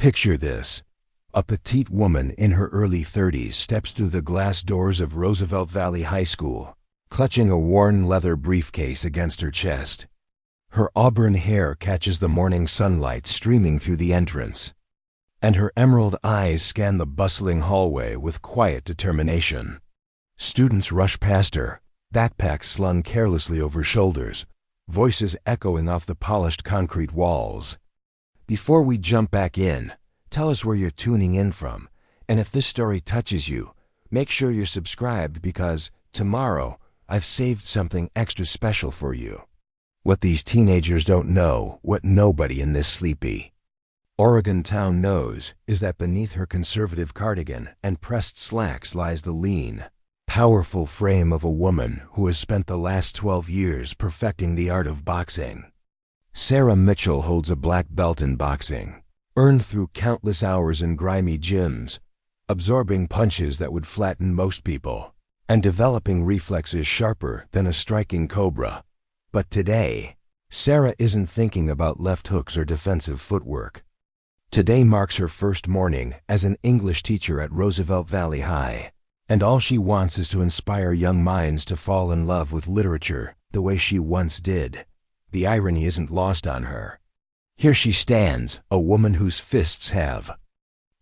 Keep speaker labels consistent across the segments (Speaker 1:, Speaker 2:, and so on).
Speaker 1: Picture this. A petite woman in her early 30s steps through the glass doors of Roosevelt Valley High School, clutching a worn leather briefcase against her chest. Her auburn hair catches the morning sunlight streaming through the entrance, and her emerald eyes scan the bustling hallway with quiet determination. Students rush past her, backpacks slung carelessly over shoulders, voices echoing off the polished concrete walls. Before we jump back in, tell us where you're tuning in from, and if this story touches you, make sure you're subscribed because tomorrow I've saved something extra special for you. What these teenagers don't know, what nobody in this sleepy Oregon town knows, is that beneath her conservative cardigan and pressed slacks lies the lean, powerful frame of a woman who has spent the last 12 years perfecting the art of boxing. Sarah Mitchell holds a black belt in boxing, earned through countless hours in grimy gyms, absorbing punches that would flatten most people, and developing reflexes sharper than a striking cobra. But today, Sarah isn't thinking about left hooks or defensive footwork. Today marks her first morning as an English teacher at Roosevelt Valley High, and all she wants is to inspire young minds to fall in love with literature the way she once did. The irony isn't lost on her. Here she stands, a woman whose fists have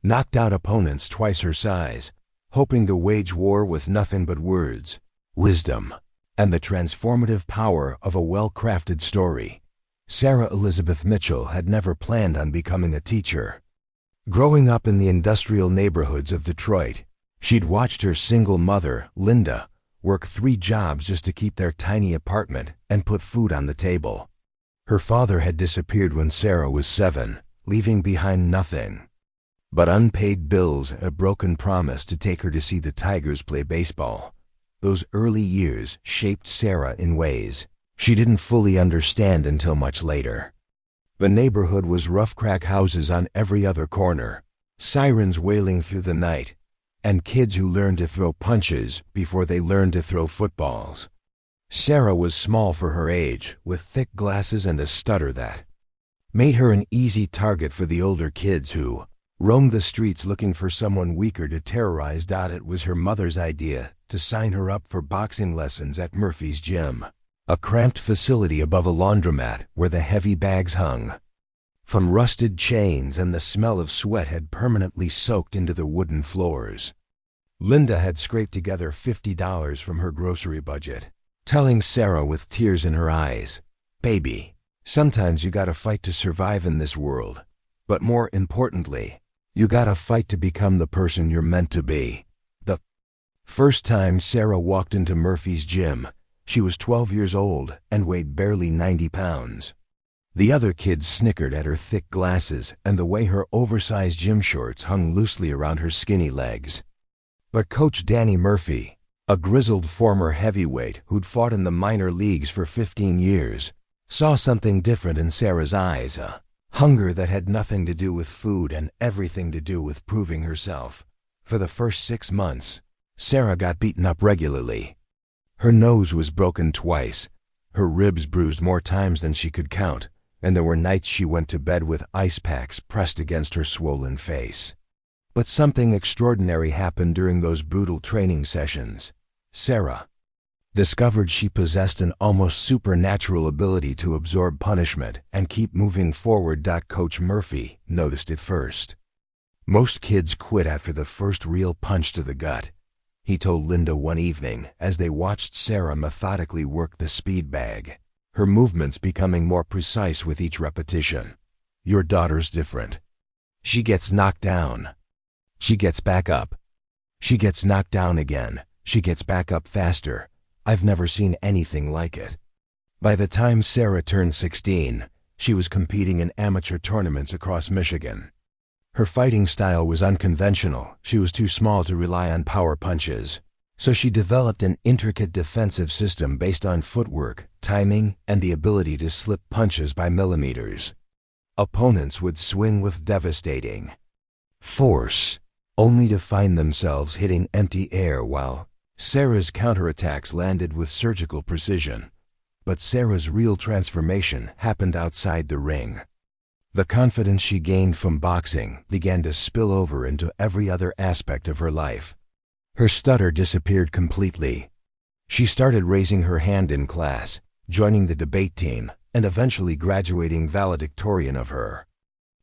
Speaker 1: knocked out opponents twice her size, hoping to wage war with nothing but words, wisdom, and the transformative power of a well-crafted story. Sarah Elizabeth Mitchell had never planned on becoming a teacher. Growing up in the industrial neighborhoods of Detroit, she'd watched her single mother, Linda, work 3 jobs just to keep their tiny apartment and put food on the table. Her father had disappeared when Sarah was 7, leaving behind nothing but unpaid bills and a broken promise to take her to see the Tigers play baseball. Those early years shaped Sarah in ways she didn't fully understand until much later. The neighborhood was rough crack houses on every other corner, sirens wailing through the night, and kids who learned to throw punches before they learned to throw footballs. Sarah was small for her age, with thick glasses and a stutter that made her an easy target for the older kids who roamed the streets looking for someone weaker to terrorize. It was her mother's idea to sign her up for boxing lessons at Murphy's Gym, a cramped facility above a laundromat where the heavy bags hung from rusted chains and the smell of sweat had permanently soaked into the wooden floors. Linda had scraped together $50 from her grocery budget, telling Sarah with tears in her eyes, "Baby, sometimes you gotta fight to survive in this world, but more importantly, you gotta fight to become the person you're meant to be." The first time Sarah walked into Murphy's Gym, she was 12 years old and weighed barely 90 pounds. The other kids snickered at her thick glasses and the way her oversized gym shorts hung loosely around her skinny legs. But Coach Danny Murphy, a grizzled former heavyweight who'd fought in the minor leagues for 15 years, saw something different in Sarah's eyes, a hunger that had nothing to do with food and everything to do with proving herself. For the first 6 months, Sarah got beaten up regularly. Her nose was broken twice, her ribs bruised more times than she could count, and there were nights she went to bed with ice packs pressed against her swollen face. But something extraordinary happened during those brutal training sessions. Sarah discovered she possessed an almost supernatural ability to absorb punishment and keep moving forward. Coach Murphy noticed it first. Most kids quit after the first real punch to the gut, he told Linda one evening as they watched Sarah methodically work the speed bag, her movements becoming more precise with each repetition. "Your daughter's different. She gets knocked down. She gets back up. She gets knocked down again. She gets back up faster. I've never seen anything like it." By the time Sarah turned 16, she was competing in amateur tournaments across Michigan. Her fighting style was unconventional. She was too small to rely on power punches, so she developed an intricate defensive system based on footwork, timing, and the ability to slip punches by millimeters. Opponents would swing with devastating force, only to find themselves hitting empty air while Sarah's counterattacks landed with surgical precision. But Sarah's real transformation happened outside the ring. The confidence she gained from boxing began to spill over into every other aspect of her life. Her stutter disappeared completely. She started raising her hand in class, joining the debate team, and eventually graduating valedictorian of her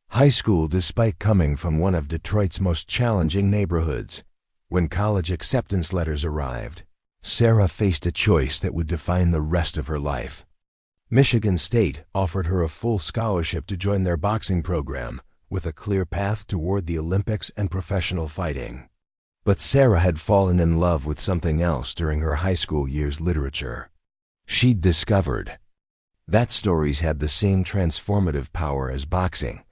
Speaker 1: high school despite coming from one of Detroit's most challenging neighborhoods. When college acceptance letters arrived, Sarah faced a choice that would define the rest of her life. Michigan State offered her a full scholarship to join their boxing program, with a clear path toward the Olympics and professional fighting. But Sarah had fallen in love with something else during her high school years: literature. She'd discovered that stories had the same transformative power as boxing,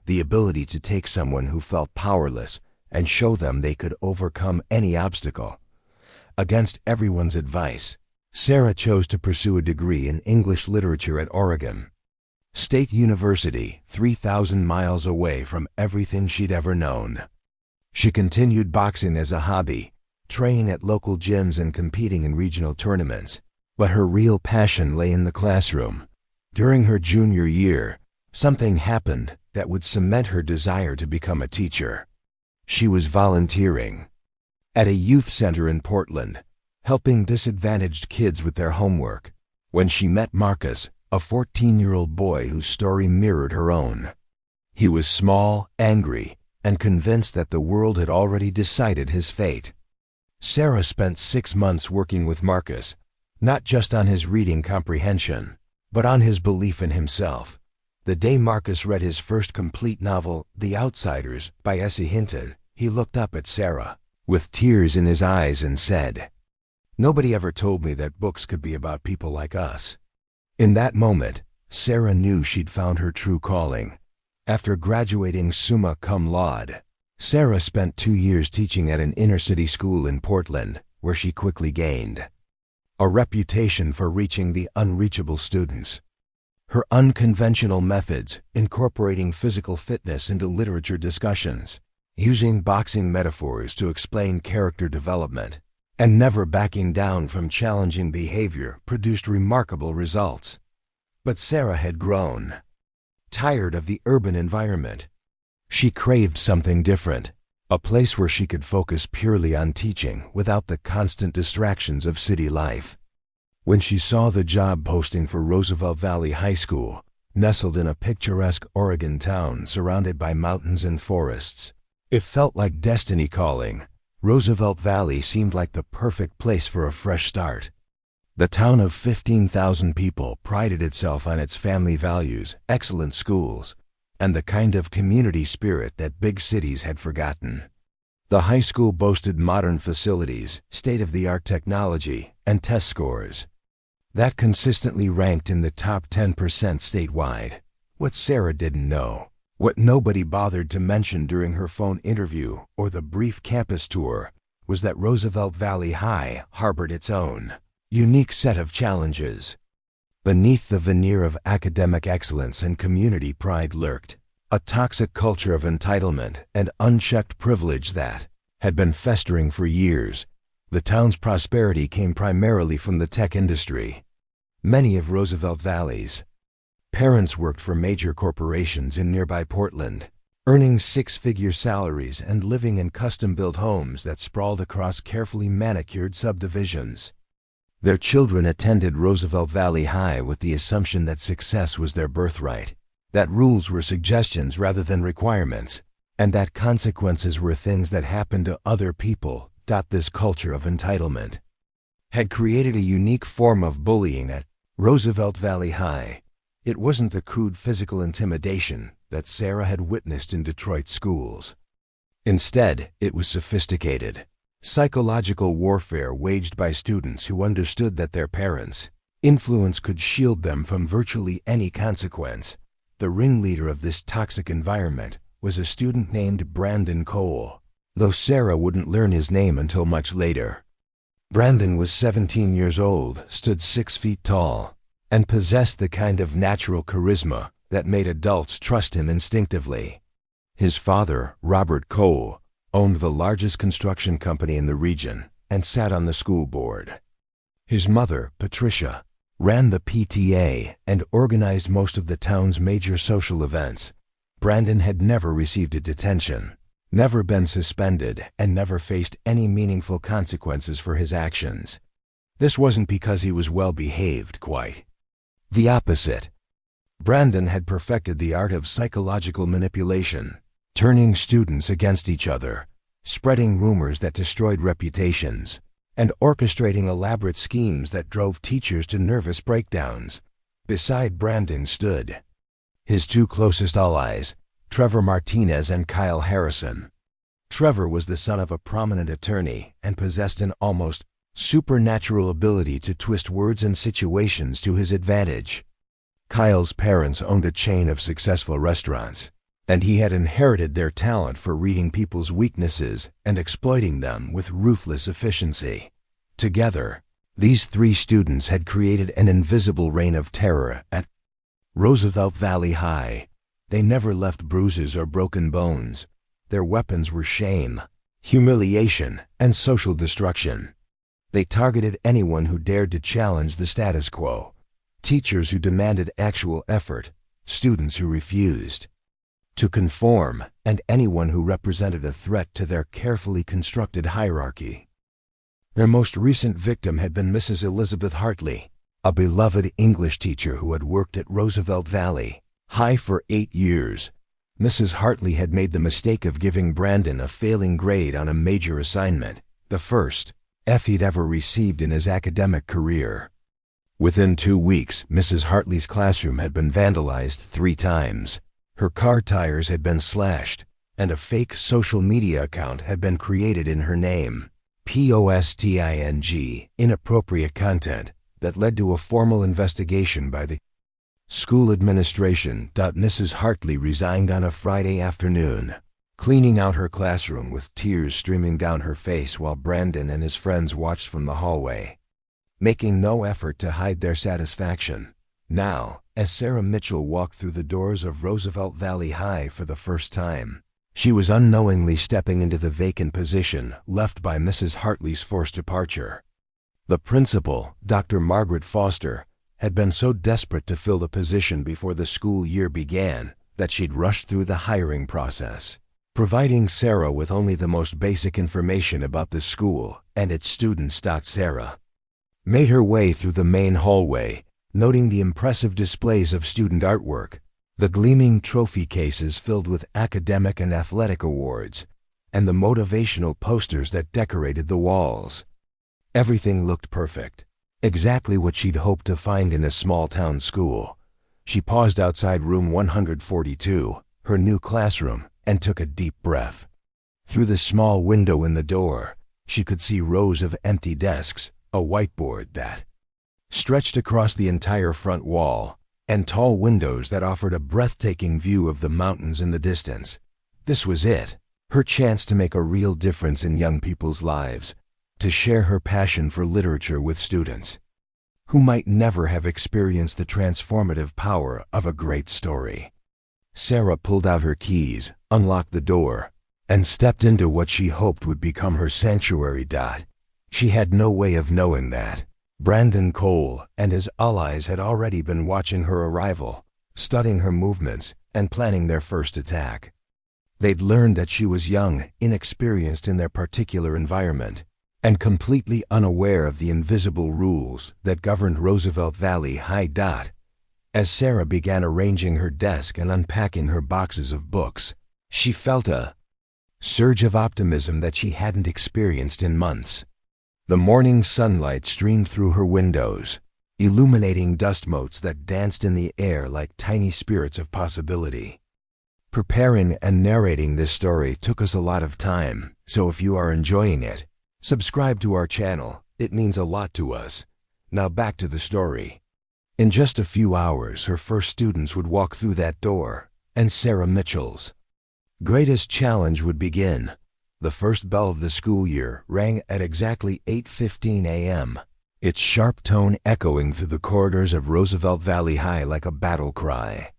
Speaker 1: the ability to take someone who felt powerless and show them they could overcome any obstacle. Against everyone's advice, Sarah chose to pursue a degree in English literature at Oregon State University, 3,000 miles away from everything she'd ever known. She continued boxing as a hobby, training at local gyms and competing in regional tournaments. But her real passion lay in the classroom. During her junior year, something happened that would cement her desire to become a teacher. She was volunteering at a youth center in Portland, helping disadvantaged kids with their homework, when she met Marcus, a 14-year-old boy whose story mirrored her own. He was small, angry, and convinced that the world had already decided his fate. Sarah spent 6 months working with Marcus, not just on his reading comprehension, but on his belief in himself. The day Marcus read his first complete novel, The Outsiders, by S.E. Hinton, he looked up at Sarah, with tears in his eyes, and said, "Nobody ever told me that books could be about people like us." In that moment, Sarah knew she'd found her true calling. After graduating summa cum laude, Sarah spent 2 years teaching at an inner-city school in Portland, where she quickly gained a reputation for reaching the unreachable students. Her unconventional methods, incorporating physical fitness into literature discussions, using boxing metaphors to explain character development, and never backing down from challenging behavior, produced remarkable results. But Sarah had grown tired of the urban environment. She craved something different, a place where she could focus purely on teaching without the constant distractions of city life. When she saw the job posting for Roosevelt Valley High School, nestled in a picturesque Oregon town surrounded by mountains and forests, it felt like destiny calling. Roosevelt Valley seemed like the perfect place for a fresh start. The town of 15,000 people prided itself on its family values, excellent schools, and the kind of community spirit that big cities had forgotten. The high school boasted modern facilities, state-of-the-art technology, and test scores that consistently ranked in the top 10% statewide. What Sarah didn't know, what nobody bothered to mention during her phone interview or the brief campus tour, was that Roosevelt Valley High harbored its own unique set of challenges. Beneath the veneer of academic excellence and community pride lurked a toxic culture of entitlement and unchecked privilege that had been festering for years. The town's prosperity came primarily from the tech industry. Many of Roosevelt Valley's parents worked for major corporations in nearby Portland, earning 6-figure salaries and living in custom-built homes that sprawled across carefully manicured subdivisions. Their children attended Roosevelt Valley High with the assumption that success was their birthright, that rules were suggestions rather than requirements, and that consequences were things that happened to other people. This culture of entitlement had created a unique form of bullying at Roosevelt Valley High. It wasn't the crude physical intimidation that Sarah had witnessed in Detroit schools. Instead, it was sophisticated, psychological warfare waged by students who understood that their parents' influence could shield them from virtually any consequence. The ringleader of this toxic environment was a student named Brandon Cole, though Sarah wouldn't learn his name until much later. Brandon was 17 years old, stood 6 feet tall, and possessed the kind of natural charisma that made adults trust him instinctively. His father, Robert Cole, owned the largest construction company in the region and sat on the school board. His mother, Patricia, ran the PTA and organized most of the town's major social events. Brandon had never received a detention, never been suspended, and never faced any meaningful consequences for his actions. This wasn't because he was well behaved, quite the opposite. Brandon had perfected the art of psychological manipulation, turning students against each other, spreading rumors that destroyed reputations, and orchestrating elaborate schemes that drove teachers to nervous breakdowns. Beside Brandon stood his two closest allies, Trevor Martinez and Kyle Harrison. Trevor was the son of a prominent attorney and possessed an almost supernatural ability to twist words and situations to his advantage. Kyle's parents owned a chain of successful restaurants, and he had inherited their talent for reading people's weaknesses and exploiting them with ruthless efficiency. Together, these three students had created an invisible reign of terror at Roosevelt Valley High. They never left bruises or broken bones. Their weapons were shame, humiliation, and social destruction. They targeted anyone who dared to challenge the status quo. Teachers who demanded actual effort, students who refused to conform, and anyone who represented a threat to their carefully constructed hierarchy. Their most recent victim had been Mrs. Elizabeth Hartley, a beloved English teacher who had worked at Roosevelt Valley High for 8 years. Mrs. Hartley had made the mistake of giving Brandon a failing grade on a major assignment, the first F he'd ever received in his academic career. Within 2 weeks, Mrs. Hartley's classroom had been vandalized 3 times. Her car tires had been slashed, and a fake social media account had been created in her name. Posting inappropriate content that led to a formal investigation by the school administration. Mrs. Hartley resigned on a Friday afternoon, cleaning out her classroom with tears streaming down her face while Brandon and his friends watched from the hallway, making no effort to hide their satisfaction. Now, as Sarah Mitchell walked through the doors of Roosevelt Valley High for the first time, she was unknowingly stepping into the vacant position left by Mrs. Hartley's forced departure. The principal, Dr. Margaret Foster, had been so desperate to fill the position before the school year began that she'd rushed through the hiring process, providing Sarah with only the most basic information about the school and its students. Sarah made her way through the main hallway, noting the impressive displays of student artwork, the gleaming trophy cases filled with academic and athletic awards, and the motivational posters that decorated the walls. Everything looked perfect, exactly what she'd hoped to find in a small-town school. She paused outside room 142, her new classroom, and took a deep breath. Through the small window in the door, she could see rows of empty desks, a whiteboard that stretched across the entire front wall, and tall windows that offered a breathtaking view of the mountains in the distance. This was it, her chance to make a real difference in young people's lives, to share her passion for literature with students who might never have experienced the transformative power of a great story. Sarah pulled out her keys, unlocked the door, and stepped into what she hoped would become her sanctuary. She had no way of knowing that Brandon Cole and his allies had already been watching her arrival, studying her movements, and planning their first attack. They'd learned that she was young, inexperienced in their particular environment, and completely unaware of the invisible rules that governed Roosevelt Valley High. As Sarah began arranging her desk and unpacking her boxes of books, she felt a surge of optimism that she hadn't experienced in months. The morning sunlight streamed through her windows, illuminating dust motes that danced in the air like tiny spirits of possibility. Preparing and narrating this story took us a lot of time, so if you are enjoying it, subscribe to our channel. It means a lot to us. Now back to the story. In just a few hours, her first students would walk through that door, and Sarah Mitchell's greatest challenge would begin. The first bell of the school year rang at exactly 8:15 a.m., its sharp tone echoing through the corridors of Roosevelt Valley High like a battle cry.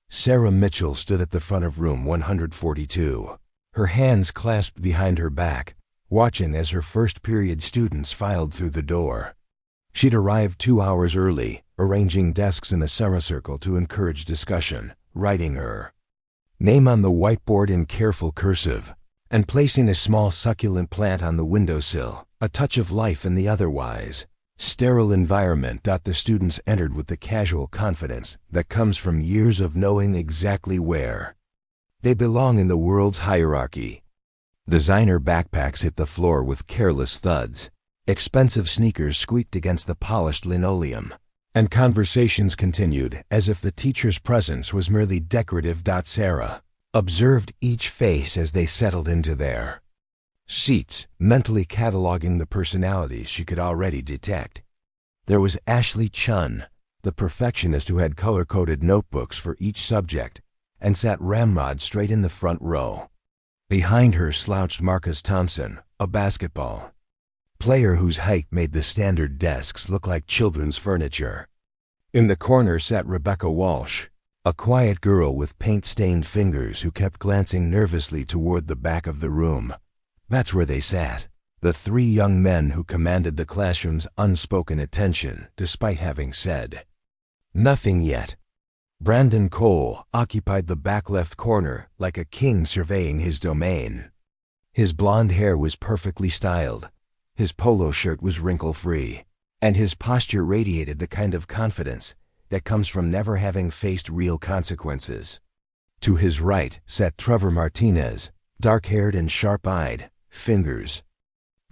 Speaker 1: Sarah Mitchell stood at the front of room 142, her hands clasped behind her back, watching as her first period students filed through the door. She'd arrived 2 hours early, arranging desks in a semicircle to encourage discussion, writing her name on the whiteboard in careful cursive, and placing a small succulent plant on the windowsill, a touch of life in the otherwise sterile environment. The students entered with the casual confidence that comes from years of knowing exactly where they belong in the world's hierarchy. Designer backpacks hit the floor with careless thuds, expensive sneakers squeaked against the polished linoleum, and conversations continued as if the teacher's presence was merely decorative. Sarah observed each face as they settled into their seats, mentally cataloging the personalities she could already detect. There was Ashley Chun, the perfectionist who had color-coded notebooks for each subject and sat ramrod straight in the front row. Behind her slouched Marcus Thompson, a basketball player whose height made the standard desks look like children's furniture. In the corner sat Rebecca Walsh, a quiet girl with paint-stained fingers who kept glancing nervously toward the back of the room. That's where they sat, the three young men who commanded the classroom's unspoken attention despite having said nothing yet. Brandon Cole occupied the back left corner like a king surveying his domain. His blonde hair was perfectly styled, his polo shirt was wrinkle-free, and his posture radiated the kind of confidence that comes from never having faced real consequences. To his right sat Trevor Martinez, dark-haired and sharp-eyed, fingers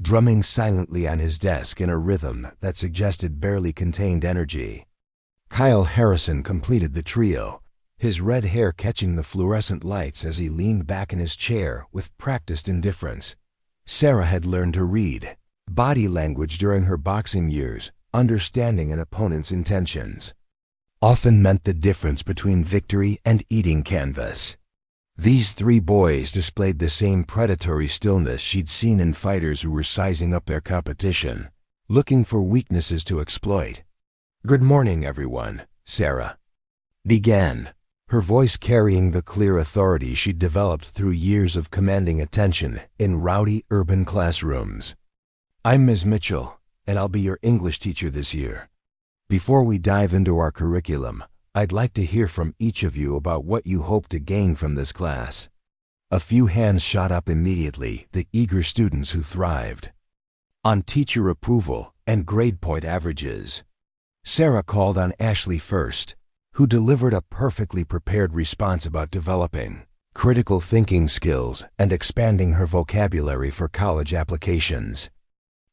Speaker 1: drumming silently on his desk in a rhythm that suggested barely contained energy. Kyle Harrison completed the trio, his red hair catching the fluorescent lights as he leaned back in his chair with practiced indifference. Sarah had learned to read body language during her boxing years. Understanding an opponent's intentions often meant the difference between victory and eating canvas. These three boys displayed the same predatory stillness she'd seen in fighters who were sizing up their competition, looking for weaknesses to exploit. "Good morning, everyone," Sarah began, her voice carrying the clear authority she'd developed through years of commanding attention in rowdy urban classrooms. "I'm Ms. Mitchell, and I'll be your English teacher this year. Before we dive into our curriculum, I'd like to hear from each of you about what you hope to gain from this class." A few hands shot up immediately, the eager students who thrived on teacher approval and grade point averages. Sarah called on Ashley first, who delivered a perfectly prepared response about developing critical thinking skills and expanding her vocabulary for college applications.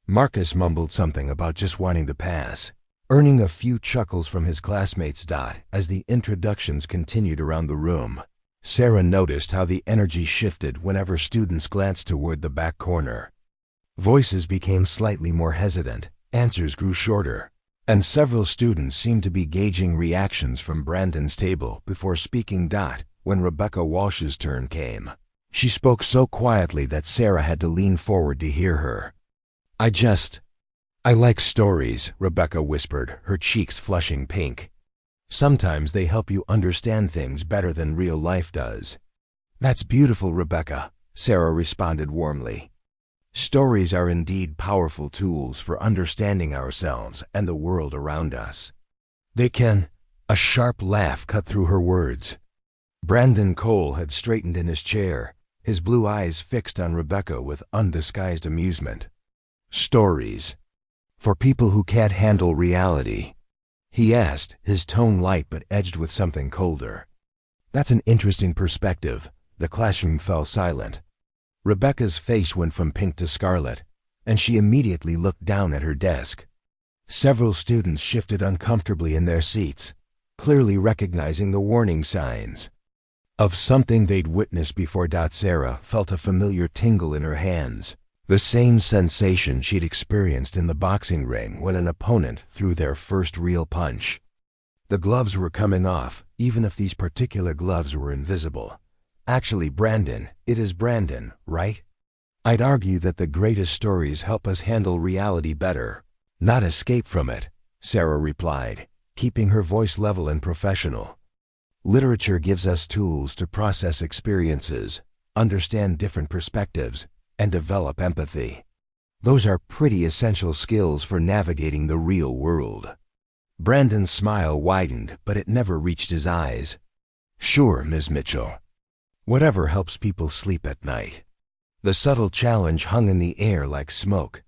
Speaker 1: Marcus mumbled something about just wanting to pass, earning a few chuckles from his classmates. As the introductions continued around the room, Sarah noticed how the energy shifted whenever students glanced toward the back corner. Voices became slightly more hesitant, answers grew shorter, and several students seemed to be gauging reactions from Brandon's table before speaking. When Rebecca Walsh's turn came, she spoke so quietly that Sarah had to lean forward to hear her. I like stories," Rebecca whispered, her cheeks flushing pink. "Sometimes they help you understand things better than real life does." "That's beautiful, Rebecca," Sarah responded warmly. "Stories are indeed powerful tools for understanding ourselves and the world around us. They can—" A sharp laugh cut through her words. Brandon Cole had straightened in his chair, his blue eyes fixed on Rebecca with undisguised amusement. "Stories for people who can't handle reality?" he asked, his tone light but edged with something colder. "That's an interesting perspective." The classroom fell silent. Rebecca's face went from pink to scarlet, and she immediately looked down at her desk. Several students shifted uncomfortably in their seats, clearly recognizing the warning signs of something they'd witnessed before. Sarah felt a familiar tingle in her hands, the same sensation she'd experienced in the boxing ring when an opponent threw their first real punch. The gloves were coming off, even if these particular gloves were invisible. "Actually, Brandon, it is Brandon, right? I'd argue that the greatest stories help us handle reality better, not escape from it," Sarah replied, keeping her voice level and professional. "Literature gives us tools to process experiences, understand different perspectives, and develop empathy. Those are pretty essential skills for navigating the real world." Brandon's smile widened, but it never reached his eyes. "Sure, Ms. Mitchell. Whatever helps people sleep at night. The subtle challenge hung in the air like smoke.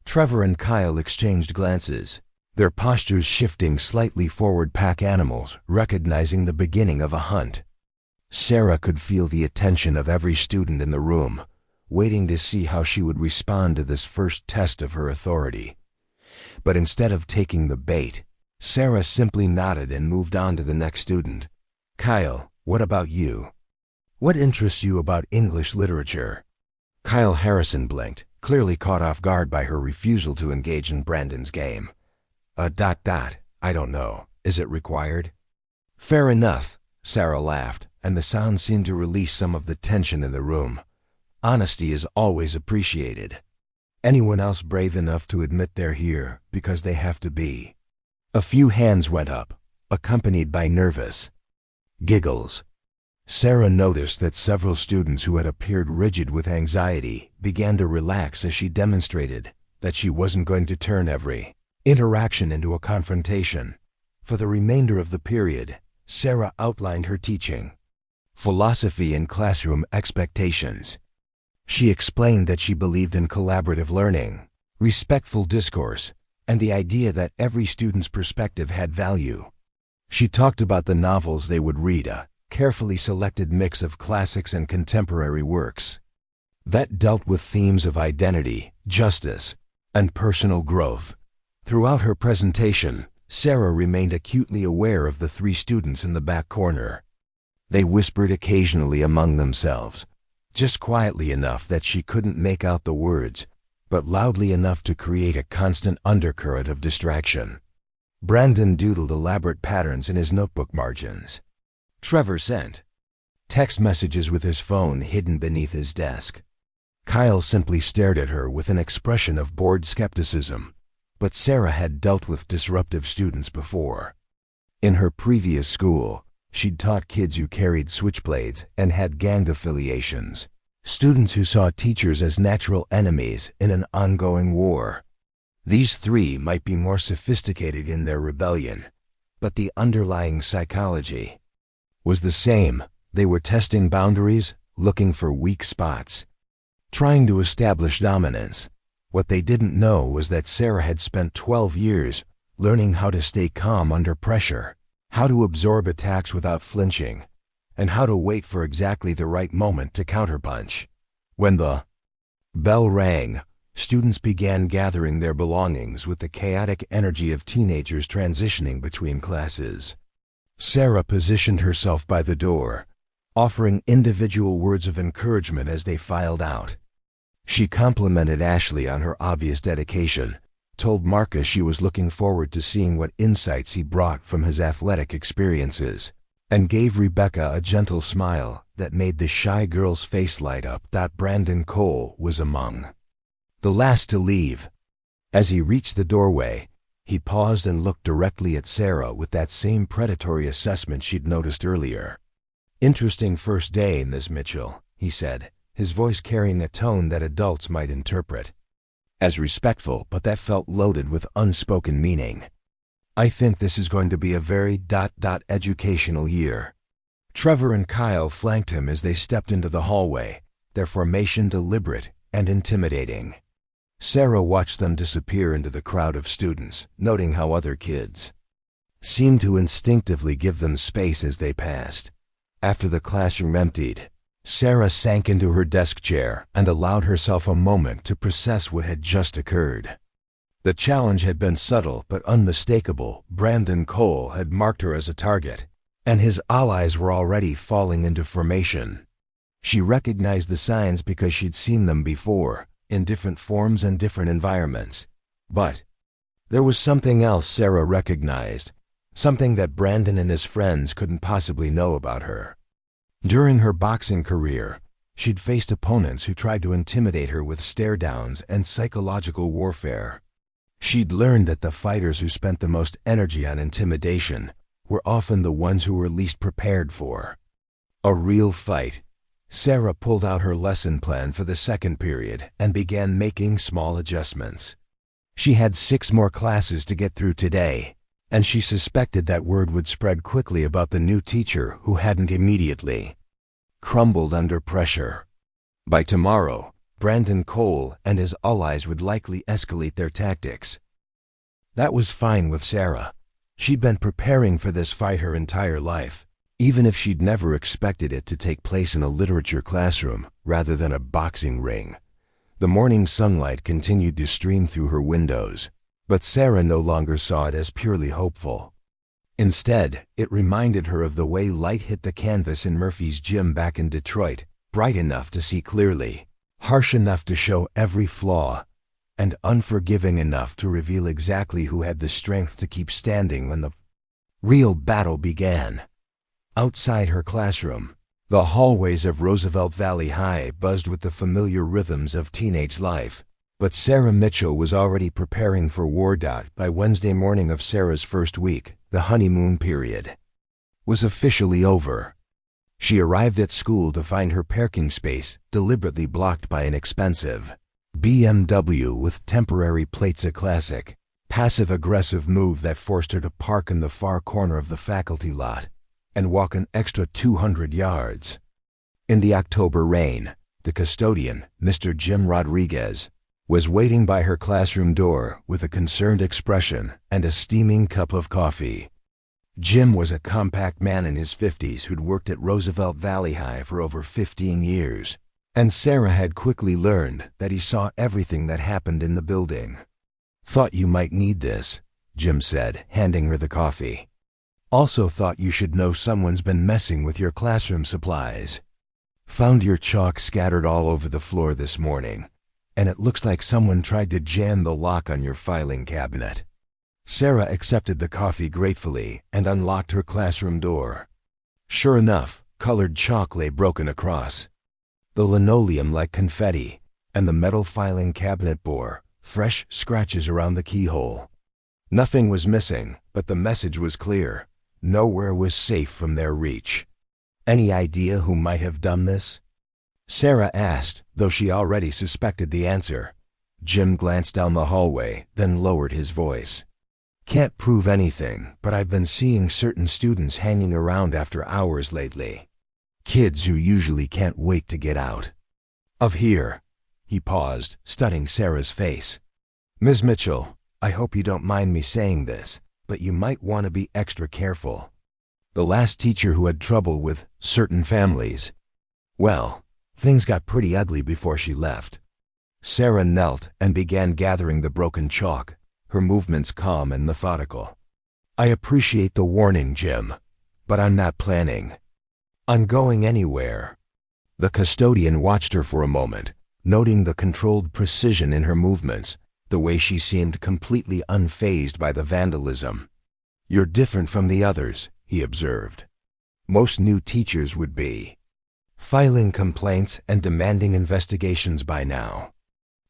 Speaker 1: Trevor and Kyle exchanged glances, their postures shifting slightly forward, pack animals, recognizing the beginning of a hunt. Sarah could feel the attention of every student in the room, waiting to see how she would respond to this first test of her authority. But instead of taking the bait, Sarah simply nodded and moved on to the next student. Kyle, what about you? What interests you about English literature? Kyle Harrison blinked, clearly caught off guard by her refusal to engage in Brandon's game. I don't know. Is it required? Fair enough, Sarah laughed, and the sound seemed to release some of the tension in the room. Honesty is always appreciated. Anyone else brave enough to admit they're here because they have to be? A few hands went up, accompanied by nervous giggles. Sarah noticed that several students who had appeared rigid with anxiety began to relax as she demonstrated that she wasn't going to turn every interaction into a confrontation. For the remainder of the period, Sarah outlined her teaching philosophy and classroom expectations. She explained that she believed in collaborative learning, respectful discourse, and the idea that every student's perspective had value. She talked about the novels they would read, a carefully selected mix of classics and contemporary works that dealt with themes of identity, justice, and personal growth. Throughout her presentation, Sarah remained acutely aware of the three students in the back corner. They whispered occasionally among themselves, just quietly enough that she couldn't make out the words, but loudly enough to create a constant undercurrent of distraction. Brandon doodled elaborate patterns in his notebook margins. Trevor sent text messages with his phone hidden beneath his desk. Kyle simply stared at her with an expression of bored skepticism, but Sarah had dealt with disruptive students before. In her previous school, she'd taught kids who carried switchblades and had gang affiliations, students who saw teachers as natural enemies in an ongoing war. These three might be more sophisticated in their rebellion, but the underlying psychology was the same. They were testing boundaries, looking for weak spots, trying to establish dominance. What they didn't know was that Sarah had spent 12 years learning how to stay calm under pressure, how to absorb attacks without flinching, and how to wait for exactly the right moment to counterpunch. When the bell rang, students began gathering their belongings with the chaotic energy of teenagers transitioning between classes. Sarah positioned herself by the door, offering individual words of encouragement as they filed out. She complimented Ashley on her obvious dedication, told Marcus she was looking forward to seeing what insights he brought from his athletic experiences, and gave Rebecca a gentle smile that made the shy girl's face light up. Brandon Cole was among the last to leave. As he reached the doorway, he paused and looked directly at Sarah with that same predatory assessment she'd noticed earlier. "Interesting first day, Miss Mitchell," he said, his voice carrying a tone that adults might interpret as respectful, but that felt loaded with unspoken meaning. "I think this is going to be a very educational year." Trevor and Kyle flanked him as they stepped into the hallway, their formation deliberate and intimidating. Sarah watched them disappear into the crowd of students, noting how other kids seemed to instinctively give them space as they passed. After the classroom emptied, Sarah sank into her desk chair and allowed herself a moment to process what had just occurred. The challenge had been subtle but unmistakable. Brandon Cole had marked her as a target, and his allies were already falling into formation. She recognized the signs because she'd seen them before, in different forms and different environments. But there was something else Sarah recognized, something that Brandon and his friends couldn't possibly know about her. During her boxing career, she'd faced opponents who tried to intimidate her with stare-downs and psychological warfare. She'd learned that the fighters who spent the most energy on intimidation were often the ones who were least prepared for a real fight. Sarah pulled out her lesson plan for the second period and began making small adjustments. She had 6 more classes to get through today, and she suspected that word would spread quickly about the new teacher who hadn't immediately crumbled under pressure. By tomorrow, Brandon Cole and his allies would likely escalate their tactics. That was fine with Sarah. She'd been preparing for this fight her entire life, even if she'd never expected it to take place in a literature classroom rather than a boxing ring. The morning sunlight continued to stream through her windows, but Sarah no longer saw it as purely hopeful. Instead, it reminded her of the way light hit the canvas in Murphy's gym back in Detroit, bright enough to see clearly, harsh enough to show every flaw, and unforgiving enough to reveal exactly who had the strength to keep standing when the real battle began. Outside her classroom, the hallways of Roosevelt Valley High buzzed with the familiar rhythms of teenage life, but Sarah Mitchell was already preparing for war. By Wednesday morning of Sarah's first week, the honeymoon period was officially over. She arrived at school to find her parking space deliberately blocked by an expensive BMW with temporary plates, a classic, passive-aggressive move that forced her to park in the far corner of the faculty lot and walk an extra 200 yards. In the October rain, the custodian, Mr. Jim Rodriguez, was waiting by her classroom door with a concerned expression and a steaming cup of coffee. Jim was a compact man in his 50s who'd worked at Roosevelt Valley High for over 15 years, and Sarah had quickly learned that he saw everything that happened in the building. "Thought you might need this," Jim said, handing her the coffee. "Also thought you should know someone's been messing with your classroom supplies. Found your chalk scattered all over the floor this morning, and it looks like someone tried to jam the lock on your filing cabinet." Sarah accepted the coffee gratefully and unlocked her classroom door. Sure enough, colored chalk lay broken across the linoleum like confetti, and the metal filing cabinet bore fresh scratches around the keyhole. Nothing was missing, but the message was clear. Nowhere was safe from their reach. "Any idea who might have done this?" Sarah asked, though she already suspected the answer. Jim glanced down the hallway, then lowered his voice. "Can't prove anything, but I've been seeing certain students hanging around after hours lately. Kids who usually can't wait to get out of here." He paused, studying Sarah's face. "Ms. Mitchell, I hope you don't mind me saying this, but you might want to be extra careful. The last teacher who had trouble with certain families, well, things got pretty ugly before she left." Sarah knelt and began gathering the broken chalk, her movements calm and methodical. "I appreciate the warning, Jim, but I'm not planning on going anywhere." The custodian watched her for a moment, noting the controlled precision in her movements, the way she seemed completely unfazed by the vandalism. "You're different from the others," he observed. "Most new teachers would be filing complaints and demanding investigations by now.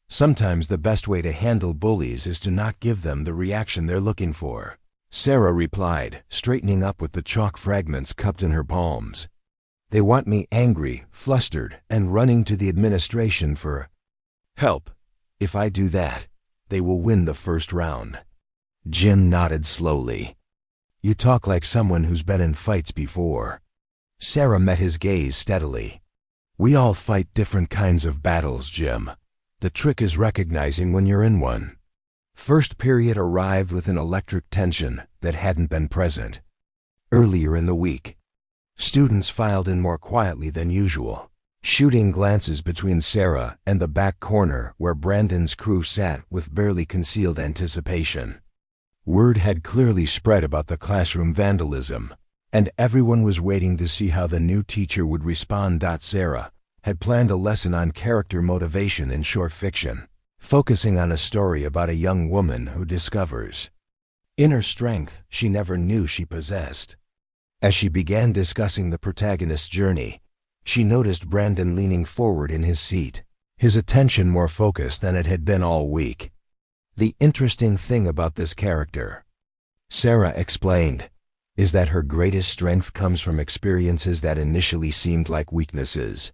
Speaker 1: Sometimes the best way to handle bullies is to not give them the reaction they're looking for." Sarah replied, straightening up with the chalk fragments cupped in her palms. "They want me angry, flustered, and running to the administration for help. If I do that, they will win the first round." Jim nodded slowly. "You talk like someone who's been in fights before." Sarah met his gaze steadily. "We all fight different kinds of battles, Jim. The trick is recognizing when you're in one." First period arrived with an electric tension that hadn't been present earlier in the week. Students filed in more quietly than usual, shooting glances between Sarah and the back corner where Brandon's crew sat with barely concealed anticipation. Word had clearly spread about the classroom vandalism, and everyone was waiting to see how the new teacher would respond. Sarah had planned a lesson on character motivation in short fiction, focusing on a story about a young woman who discovers inner strength she never knew she possessed. As she began discussing the protagonist's journey, she noticed Brandon leaning forward in his seat, his attention more focused than it had been all week. "The interesting thing about this character," Sarah explained, "is that her greatest strength comes from experiences that initially seemed like weaknesses.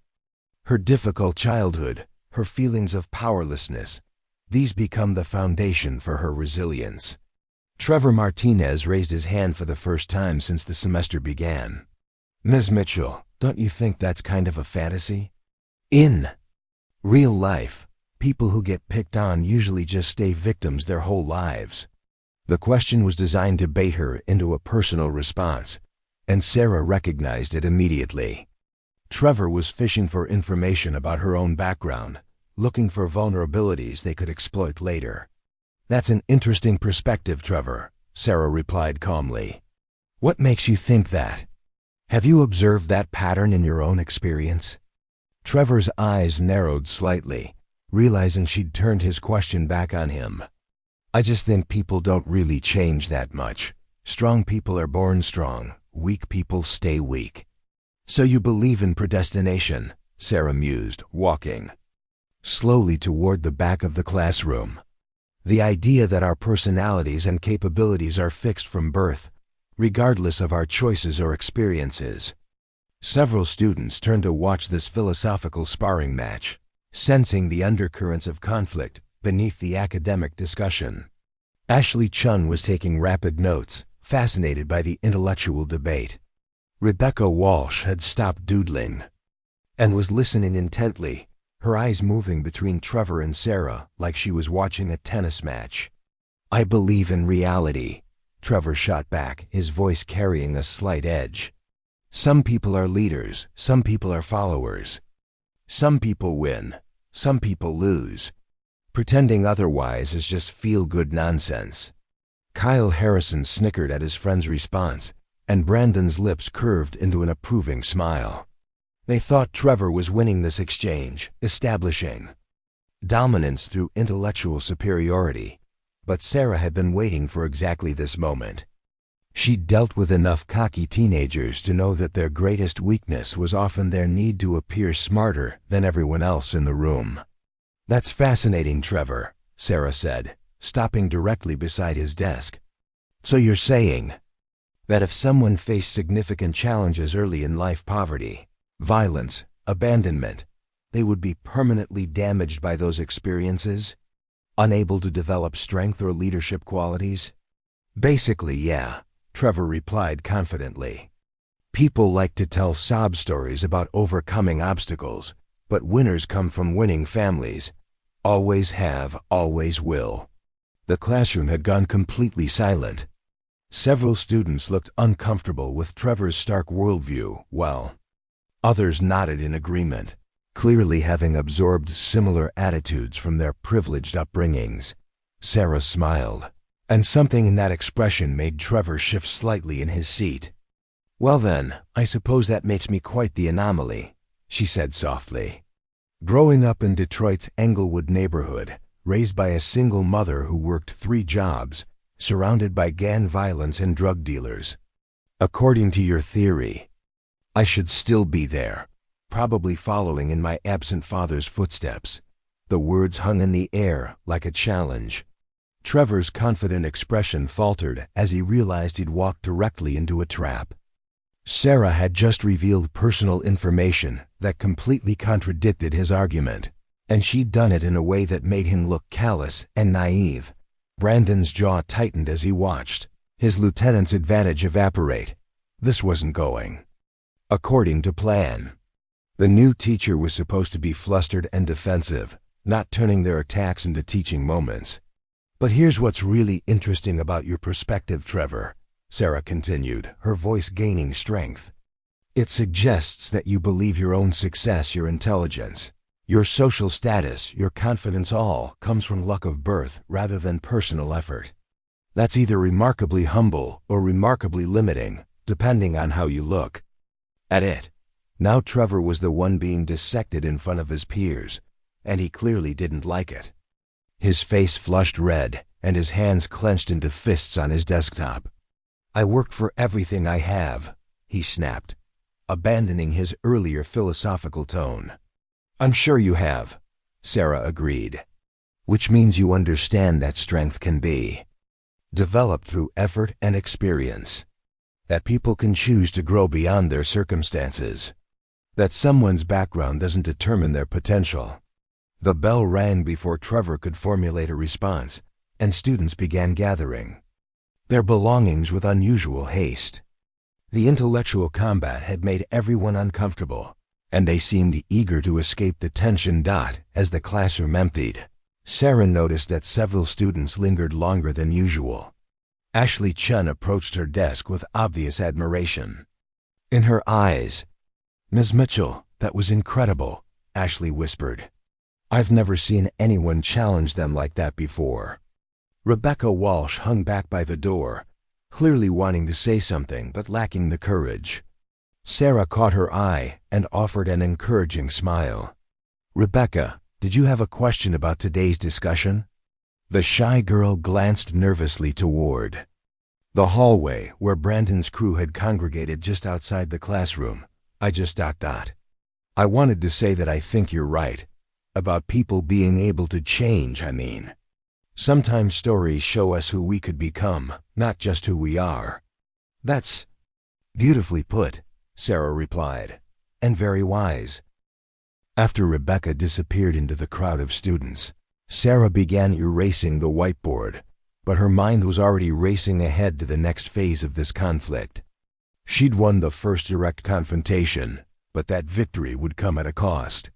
Speaker 1: Her difficult childhood, her feelings of powerlessness, these become the foundation for her resilience." Trevor Martinez raised his hand for the first time since the semester began. "Ms. Mitchell, Don't you think that's kind of a fantasy? In real life, people who get picked on usually just stay victims their whole lives. The question was designed to bait her into a personal response, and Sarah recognized it immediately. Trevor was fishing for information about her own background, looking for vulnerabilities they could exploit later. "That's an interesting perspective, Trevor," Sarah replied calmly. "What makes you think that? Have you observed that pattern in your own experience?" Trevor's eyes narrowed slightly, realizing she'd turned his question back on him. "I just think people don't really change that much. Strong people are born strong, weak people stay weak." "So you believe in predestination?" Sarah mused, walking slowly toward the back of the classroom. "The idea that our personalities and capabilities are fixed from birth, regardless of our choices or experiences." Several students turned to watch this philosophical sparring match, sensing the undercurrents of conflict beneath the academic discussion. Ashley Chun was taking rapid notes, fascinated by the intellectual debate. Rebecca Walsh had stopped doodling and was listening intently, her eyes moving between Trevor and Sarah like she was watching a tennis match. "I believe in reality," Trevor shot back, his voice carrying a slight edge. "Some people are leaders, some people are followers. Some people win, some people lose. Pretending otherwise is just feel-good nonsense." Kyle Harrison snickered at his friend's response, and Brandon's lips curved into an approving smile. They thought Trevor was winning this exchange, establishing dominance through intellectual superiority, but Sarah had been waiting for exactly this moment. She'd dealt with enough cocky teenagers to know that their greatest weakness was often their need to appear smarter than everyone else in the room. "That's fascinating, Trevor," Sarah said, stopping directly beside his desk. "So you're saying that if someone faced significant challenges early in life, poverty, violence, abandonment, they would be permanently damaged by those experiences, unable to develop strength or leadership qualities?" "Basically, yeah," Trevor replied confidently. "People like to tell sob stories about overcoming obstacles, but winners come from winning families. Always have, always will." The classroom had gone completely silent. Several students looked uncomfortable with Trevor's stark worldview, while others nodded in agreement, clearly having absorbed similar attitudes from their privileged upbringings. Sarah smiled, and something in that expression made Trevor shift slightly in his seat. "Well then, I suppose that makes me quite the anomaly," she said softly. Growing up in Detroit's Englewood neighborhood, raised by a single mother who worked 3 jobs, surrounded by gang violence and drug dealers. "According to your theory, I should still be there, probably following in my absent father's footsteps." The words hung in the air like a challenge. Trevor's confident expression faltered as he realized he'd walked directly into a trap. Sarah had just revealed personal information that completely contradicted his argument, and she'd done it in a way that made him look callous and naive. Brandon's jaw tightened as he watched his lieutenant's advantage evaporate. This wasn't going according to plan. The new teacher was supposed to be flustered and defensive, not turning their attacks into teaching moments. "But here's what's really interesting about your perspective, Trevor," Sarah continued, her voice gaining strength. "It suggests that you believe your own success, your intelligence, your social status, your confidence all comes from luck of birth rather than personal effort. That's either remarkably humble or remarkably limiting, depending on how you look at it." Now Trevor was the one being dissected in front of his peers, and he clearly didn't like it. His face flushed red, and his hands clenched into fists on his desktop. "I worked for everything I have," he snapped, abandoning his earlier philosophical tone. "I'm sure you have," Sarah agreed. "Which means you understand that strength can be developed through effort and experience. That people can choose to grow beyond their circumstances. That someone's background doesn't determine their potential." The bell rang before Trevor could formulate a response, and students began gathering their belongings with unusual haste. The intellectual combat had made everyone uncomfortable, and they seemed eager to escape the tension. As the classroom emptied, Sarah noticed that several students lingered longer than usual. Ashley Chun approached her desk with obvious admiration. In her eyes, "Ms. Mitchell, that was incredible," Ashley whispered. "I've never seen anyone challenge them like that before." Rebecca Walsh hung back by the door, clearly wanting to say something but lacking the courage. Sarah caught her eye and offered an encouraging smile. "Rebecca, did you have a question about today's discussion?" The shy girl glanced nervously toward the hallway where Brandon's crew had congregated just outside the classroom. "I just ... I wanted to say that I think you're right. About people being able to change, I mean. Sometimes stories show us who we could become, not just who we are." "That's beautifully put," Sarah replied, "and very wise." After Rebecca disappeared into the crowd of students, Sarah began erasing the whiteboard, but her mind was already racing ahead to the next phase of this conflict. She'd won the first direct confrontation, but that victory would come at a cost.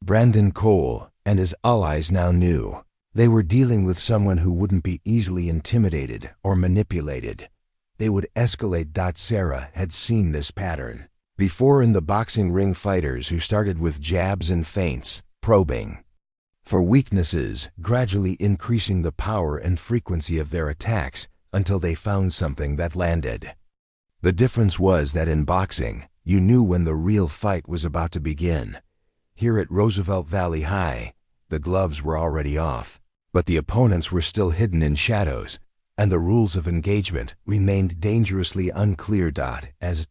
Speaker 1: Brandon Cole and his allies now knew they were dealing with someone who wouldn't be easily intimidated or manipulated. They would escalate. Sarah had seen this pattern before in the boxing ring, fighters who started with jabs and feints, probing for weaknesses, gradually increasing the power and frequency of their attacks until they found something that landed. The difference was that in boxing, you knew when the real fight was about to begin. Here at Roosevelt Valley High, the gloves were already off, but the opponents were still hidden in shadows, and the rules of engagement remained dangerously unclear. As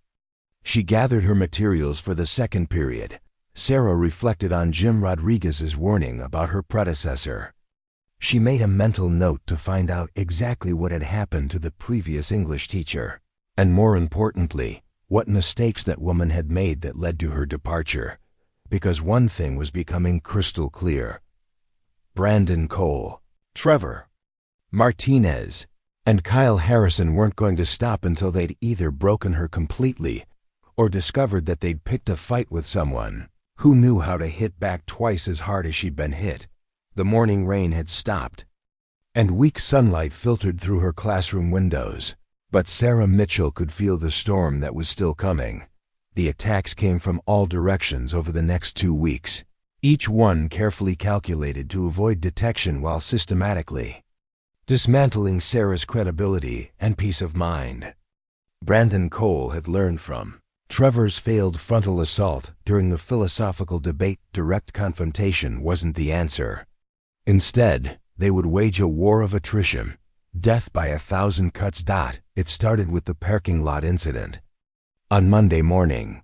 Speaker 1: she gathered her materials for the second period, Sarah reflected on Jim Rodriguez's warning about her predecessor. She made a mental note to find out exactly what had happened to the previous English teacher, and more importantly, what mistakes that woman had made that led to her departure. Because one thing was becoming crystal clear: Brandon Cole, Trevor Martinez, and Kyle Harrison weren't going to stop until they'd either broken her completely or discovered that they'd picked a fight with someone who knew how to hit back twice as hard as she'd been hit. The morning rain had stopped, and weak sunlight filtered through her classroom windows, but Sarah Mitchell could feel the storm that was still coming. The attacks came from all directions over the next 2 weeks, each one carefully calculated to avoid detection while systematically dismantling Sarah's credibility and peace of mind. Brandon Cole had learned from Trevor's failed frontal assault during the philosophical debate. Direct confrontation wasn't the answer. Instead, they would wage a war of attrition, death by 1,000 cuts. It started with the parking lot incident. On Monday morning,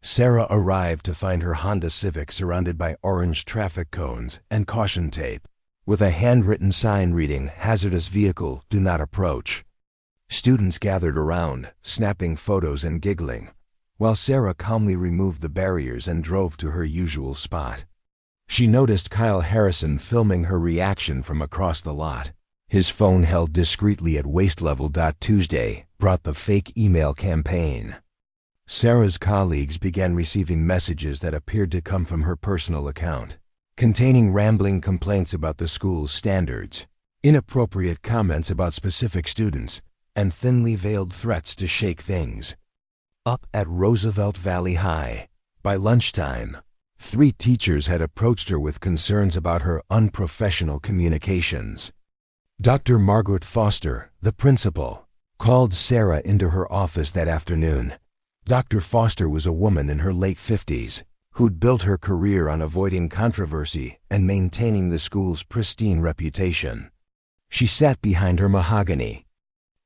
Speaker 1: Sarah arrived to find her Honda Civic surrounded by orange traffic cones and caution tape, with a handwritten sign reading, "Hazardous vehicle, do not approach." Students gathered around, snapping photos and giggling, while Sarah calmly removed the barriers and drove to her usual spot. She noticed Kyle Harrison filming her reaction from across the lot, his phone held discreetly at waist level. Tuesday brought the fake email campaign. Sarah's colleagues began receiving messages that appeared to come from her personal account, containing rambling complaints about the school's standards, inappropriate comments about specific students, and thinly veiled threats to shake things up at Roosevelt Valley High. By lunchtime, 3 teachers had approached her with concerns about her unprofessional communications. Dr. Margaret Foster, the principal, called Sarah into her office that afternoon. Dr. Foster was a woman in her late 50s who'd built her career on avoiding controversy and maintaining the school's pristine reputation. She sat behind her mahogany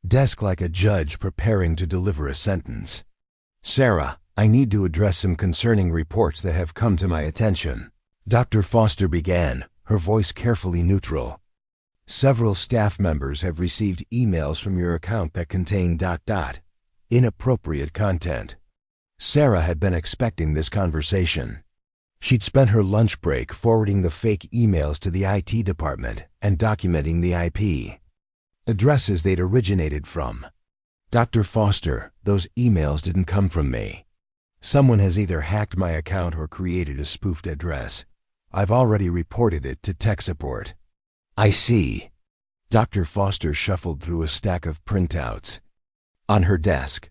Speaker 1: desk like a judge preparing to deliver a sentence. "Sarah, I need to address some concerning reports that have come to my attention," Dr. Foster began, her voice carefully neutral. "Several staff members have received emails from your account that contain ... inappropriate content." Sarah had been expecting this conversation. She'd spent her lunch break forwarding the fake emails to the IT department and documenting the IP addresses they'd originated from. Dr. Foster, those emails didn't come from me. Someone has either hacked my account or created a spoofed address. I've already reported it to tech support. I see. Dr. Foster shuffled through a stack of printouts. On her desk.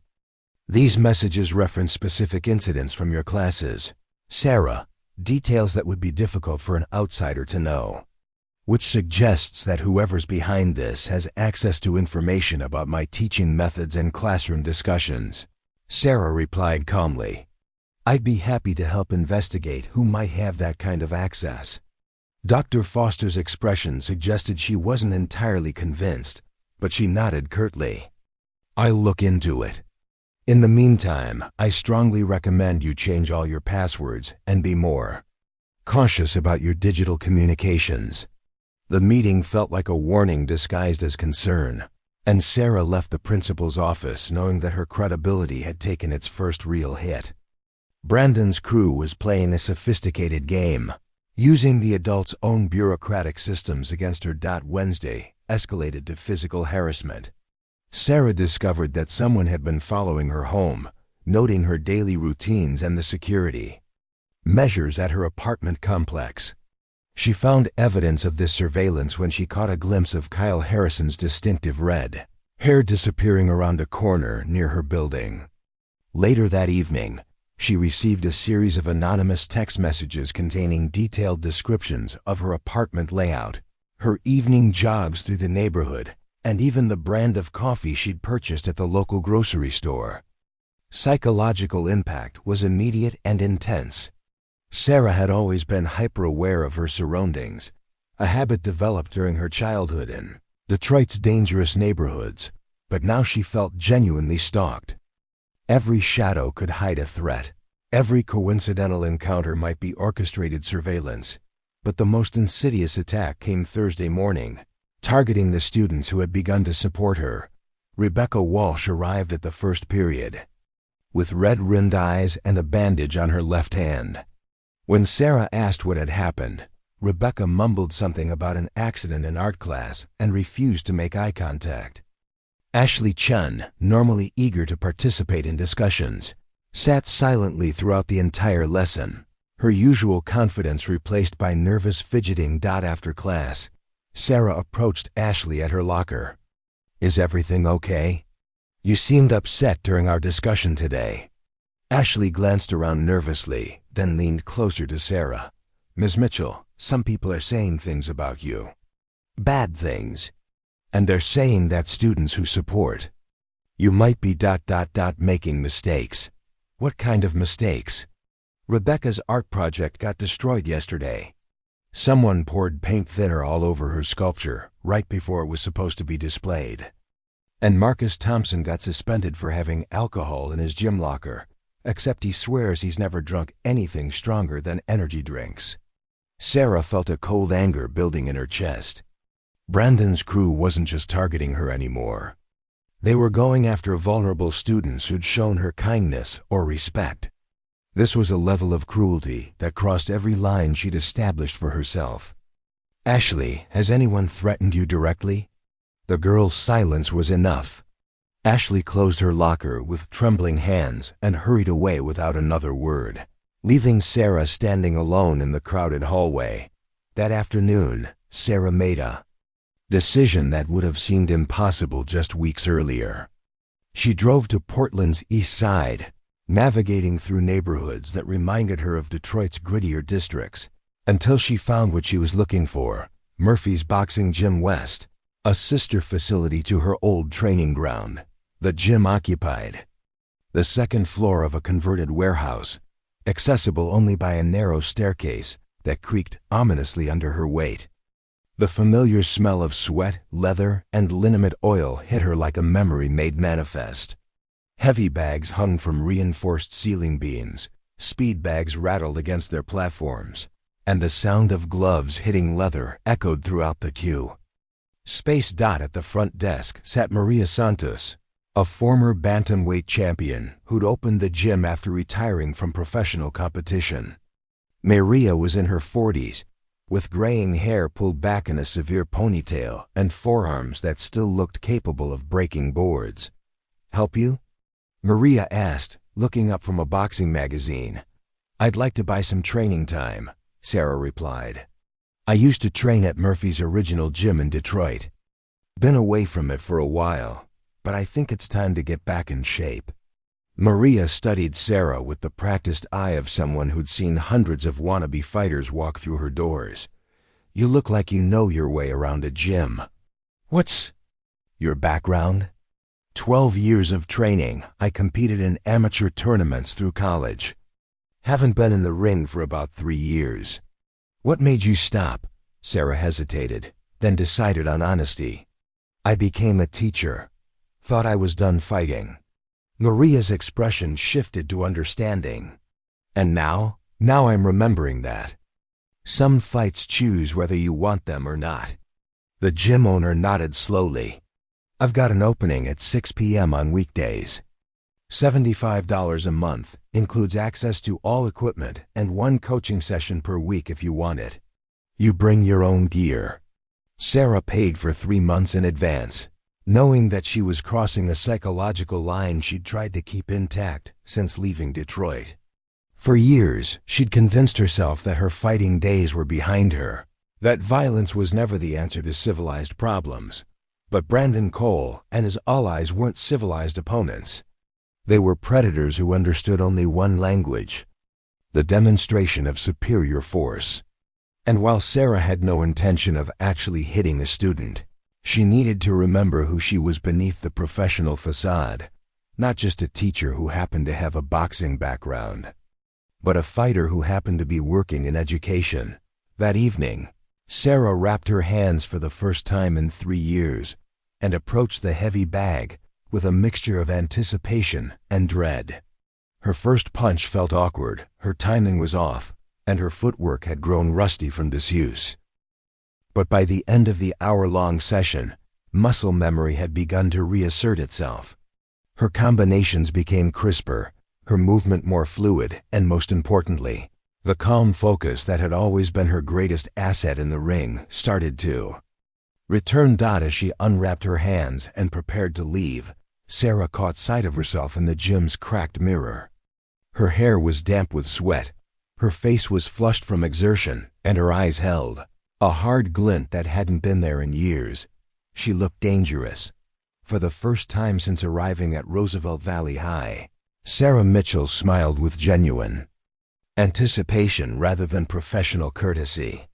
Speaker 1: These messages reference specific incidents from your classes. Sarah, details that would be difficult for an outsider to know. Which suggests that whoever's behind this has access to information about my teaching methods and classroom discussions. Sarah replied calmly, I'd be happy to help investigate who might have that kind of access. Dr. Foster's expression suggested she wasn't entirely convinced, but she nodded curtly. I'll look into it. In the meantime, I strongly recommend you change all your passwords and be more cautious about your digital communications. The meeting felt like a warning disguised as concern, and Sarah left the principal's office knowing that her credibility had taken its first real hit. Brandon's crew was playing a sophisticated game, using the adult's own bureaucratic systems against her. Wednesday escalated to physical harassment. Sarah discovered that someone had been following her home, noting her daily routines and the security measures at her apartment complex. She found evidence of this surveillance when she caught a glimpse of Kyle Harrison's distinctive red hair disappearing around a corner near her building. Later that evening, she received a series of anonymous text messages containing detailed descriptions of her apartment layout, her evening jogs through the neighborhood, and even the brand of coffee she'd purchased at the local grocery store. Psychological impact was immediate and intense. Sarah had always been hyper-aware of her surroundings, a habit developed during her childhood in Detroit's dangerous neighborhoods, but now she felt genuinely stalked. Every shadow could hide a threat. Every coincidental encounter might be orchestrated surveillance. But the most insidious attack came Thursday morning, targeting the students who had begun to support her. Rebecca Walsh arrived at the first period, with red-rimmed eyes and a bandage on her left hand. When Sarah asked what had happened, Rebecca mumbled something about an accident in art class and refused to make eye contact. Ashley Chun, normally eager to participate in discussions, sat silently throughout the entire lesson, her usual confidence replaced by nervous fidgeting. After class, Sarah approached Ashley at her locker. Is everything okay? You seemed upset during our discussion today. Ashley glanced around nervously, then leaned closer to Sarah. Ms. Mitchell, some people are saying things about you. Bad things. And they're saying that students who support you might be making mistakes. What kind of mistakes? Rebecca's art project got destroyed yesterday. Someone poured paint thinner all over her sculpture right before it was supposed to be displayed. And Marcus Thompson got suspended for having alcohol in his gym locker, except he swears he's never drunk anything stronger than energy drinks. Sarah felt a cold anger building in her chest. Brandon's crew wasn't just targeting her anymore. They were going after vulnerable students who'd shown her kindness or respect. This was a level of cruelty that crossed every line she'd established for herself. Ashley, has anyone threatened you directly? The girl's silence was enough. Ashley closed her locker with trembling hands and hurried away without another word, leaving Sarah standing alone in the crowded hallway. That afternoon, Sarah made a decision that would have seemed impossible just weeks earlier. She drove to Portland's east side, navigating through neighborhoods that reminded her of Detroit's grittier districts, until she found what she was looking for, Murphy's Boxing Gym West, a sister facility to her old training ground. The gym occupied the second floor of a converted warehouse, accessible only by a narrow staircase that creaked ominously under her weight. The familiar smell of sweat, leather, and liniment oil hit her like a memory made manifest. Heavy bags hung from reinforced ceiling beams, speed bags rattled against their platforms, and the sound of gloves hitting leather echoed throughout the queue. Space dot at the front desk sat Maria Santos, a former bantamweight champion who'd opened the gym after retiring from professional competition. Maria was in her 40s, with graying hair pulled back in a severe ponytail and forearms that still looked capable of breaking boards. Help you? Maria asked, looking up from a boxing magazine. I'd like to buy some training time, Sarah replied. I used to train at Murphy's original gym in Detroit. Been away from it for a while, but I think it's time to get back in shape. Maria studied Sarah with the practiced eye of someone who'd seen hundreds of wannabe fighters walk through her doors. You look like you know your way around a gym. What's your background? 12 years of training. I competed in amateur tournaments through college. Haven't been in the ring for about 3 years. What made you stop? Sarah hesitated, then decided on honesty. I became a teacher. Thought I was done fighting. Maria's expression shifted to understanding. And now? Now I'm remembering that. Some fights choose whether you want them or not. The gym owner nodded slowly. I've got an opening at 6 p.m. on weekdays. $75 a month, includes access to all equipment and 1 coaching session per week if you want it. You bring your own gear. Sarah paid for 3 months in advance, knowing that she was crossing a psychological line she'd tried to keep intact since leaving Detroit. For years, she'd convinced herself that her fighting days were behind her, that violence was never the answer to civilized problems. But Brandon Cole and his allies weren't civilized opponents. They were predators who understood only one language, the demonstration of superior force. And while Sarah had no intention of actually hitting a student, she needed to remember who she was beneath the professional facade, not just a teacher who happened to have a boxing background, but a fighter who happened to be working in education. That evening, Sarah wrapped her hands for the first time in 3 years and approached the heavy bag with a mixture of anticipation and dread. Her first punch felt awkward, her timing was off, and her footwork had grown rusty from disuse. But by the end of the hour-long session, muscle memory had begun to reassert itself. Her combinations became crisper, her movement more fluid, and most importantly, the calm focus that had always been her greatest asset in the ring started to return. As she unwrapped her hands and prepared to leave, Sarah caught sight of herself in the gym's cracked mirror. Her hair was damp with sweat, her face was flushed from exertion, and her eyes held a hard glint that hadn't been there in years. She looked dangerous. For the first time since arriving at Roosevelt Valley High, Sarah Mitchell smiled with genuine anticipation rather than professional courtesy.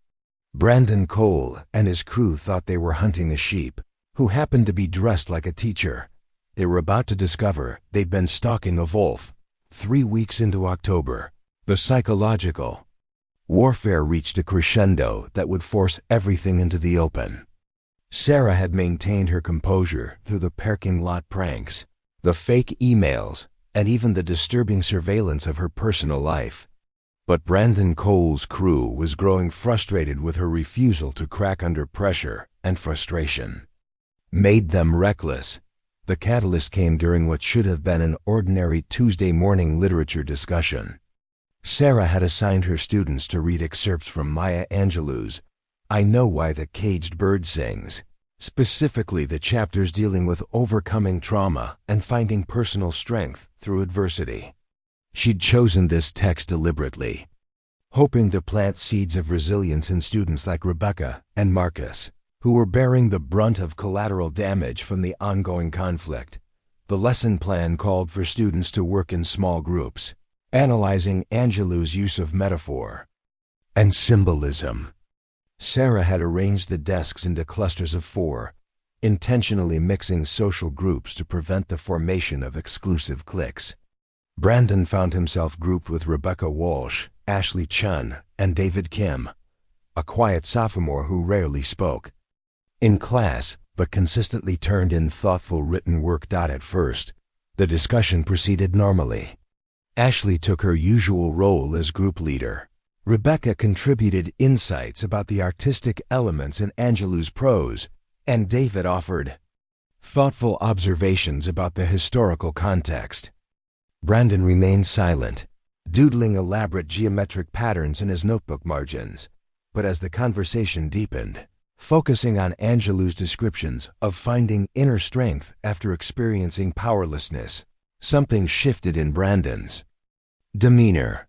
Speaker 1: Brandon Cole and his crew thought they were hunting a sheep who happened to be dressed like a teacher. They were about to discover they'd been stalking a wolf. 3 weeks into October, the psychological warfare reached a crescendo that would force everything into the open. Sarah had maintained her composure through the parking lot pranks, the fake emails, and even the disturbing surveillance of her personal life. But Brandon Cole's crew was growing frustrated with her refusal to crack under pressure, and frustration made them reckless. The catalyst came during what should have been an ordinary Tuesday morning literature discussion. Sarah had assigned her students to read excerpts from Maya Angelou's I Know Why the Caged Bird Sings, specifically the chapters dealing with overcoming trauma and finding personal strength through adversity. She'd chosen this text deliberately, hoping to plant seeds of resilience in students like Rebecca and Marcus, who were bearing the brunt of collateral damage from the ongoing conflict. The lesson plan called for students to work in small groups, analyzing Angelou's use of metaphor and symbolism. Sarah had arranged the desks into clusters of 4, intentionally mixing social groups to prevent the formation of exclusive cliques. Brandon found himself grouped with Rebecca Walsh, Ashley Chun, and David Kim, a quiet sophomore who rarely spoke in class but consistently turned in thoughtful written work. At first, the discussion proceeded normally. Ashley took her usual role as group leader. Rebecca contributed insights about the artistic elements in Angelou's prose, and David offered thoughtful observations about the historical context. Brandon remained silent, doodling elaborate geometric patterns in his notebook margins. But as the conversation deepened, focusing on Angelou's descriptions of finding inner strength after experiencing powerlessness. Something shifted in Brandon's demeanor.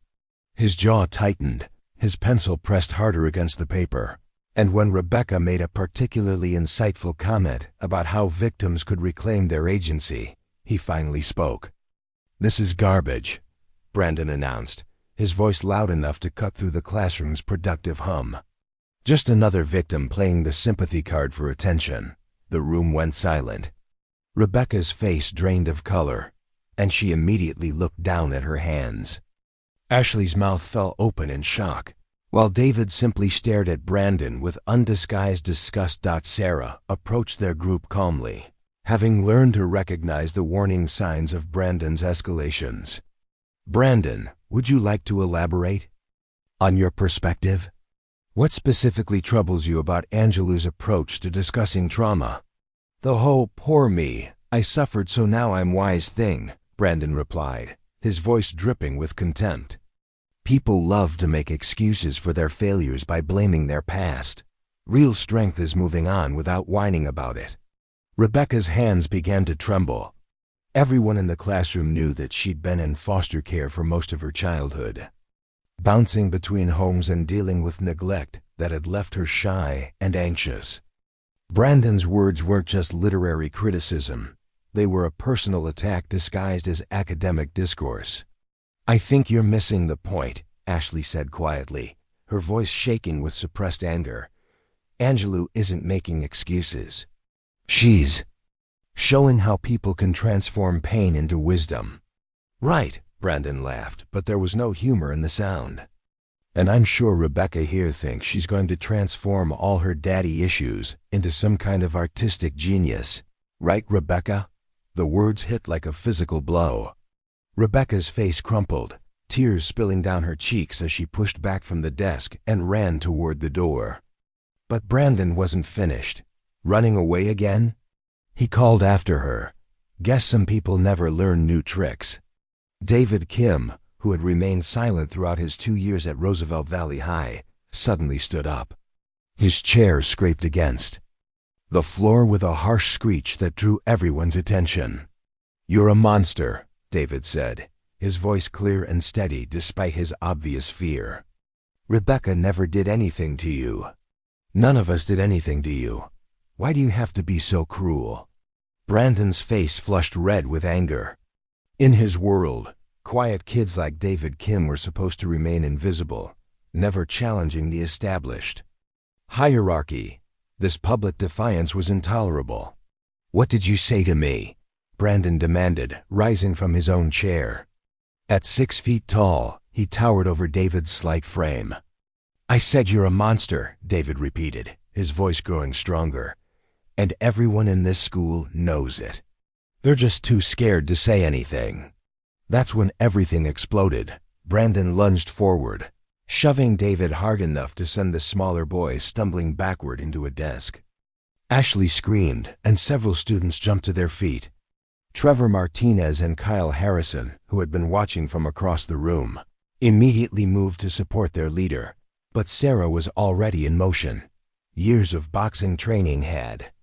Speaker 1: His jaw tightened, his pencil pressed harder against the paper. And when Rebecca made a particularly insightful comment about how victims could reclaim their agency, he finally spoke. "This is garbage," Brandon announced, his voice loud enough to cut through the classroom's productive hum. Just another victim playing the sympathy card for attention. The room went silent. Rebecca's face drained of color, and she immediately looked down at her hands. Ashley's mouth fell open in shock, while David simply stared at Brandon with undisguised disgust. Sarah approached their group calmly, having learned to recognize the warning signs of Brandon's escalations. "Brandon, would you like to elaborate on your perspective? What specifically troubles you about Angelou's approach to discussing trauma?" "The whole 'poor me, I suffered so now I'm wise' thing," Brandon replied, his voice dripping with contempt. "People love to make excuses for their failures by blaming their past. Real strength is moving on without whining about it." Rebecca's hands began to tremble. Everyone in the classroom knew that she'd been in foster care for most of her childhood, bouncing between homes and dealing with neglect that had left her shy and anxious. Brandon's words weren't just literary criticism. They were a personal attack disguised as academic discourse. "I think you're missing the point," Ashley said quietly, her voice shaking with suppressed anger. "Angelou isn't making excuses. She's showing how people can transform pain into wisdom." "Right," Brandon laughed, but there was no humor in the sound. "And I'm sure Rebecca here thinks she's going to transform all her daddy issues into some kind of artistic genius. Right, Rebecca?" The words hit like a physical blow. Rebecca's face crumpled, tears spilling down her cheeks as she pushed back from the desk and ran toward the door. But Brandon wasn't finished. "Running away again?" he called after her. "Guess some people never learn new tricks." David Kim, who had remained silent throughout his 2 years at Roosevelt Valley High, suddenly stood up. His chair scraped against the floor with a harsh screech that drew everyone's attention. "You're a monster," David said, his voice clear and steady despite his obvious fear. "Rebecca never did anything to you. None of us did anything to you. Why do you have to be so cruel?" Brandon's face flushed red with anger. In his world, quiet kids like David Kim were supposed to remain invisible, never challenging the established hierarchy. This public defiance was intolerable. "What did you say to me?" Brandon demanded, rising from his own chair. At 6 feet tall, he towered over David's slight frame. "I said you're a monster," David repeated, his voice growing stronger. "And everyone in this school knows it. They're just too scared to say anything." That's when everything exploded. Brandon lunged forward, shoving David hard enough to send the smaller boy stumbling backward into a desk. Ashley screamed, and several students jumped to their feet. Trevor Martinez and Kyle Harrison, who had been watching from across the room, immediately moved to support their leader. But Sarah was already in motion. Years of boxing training had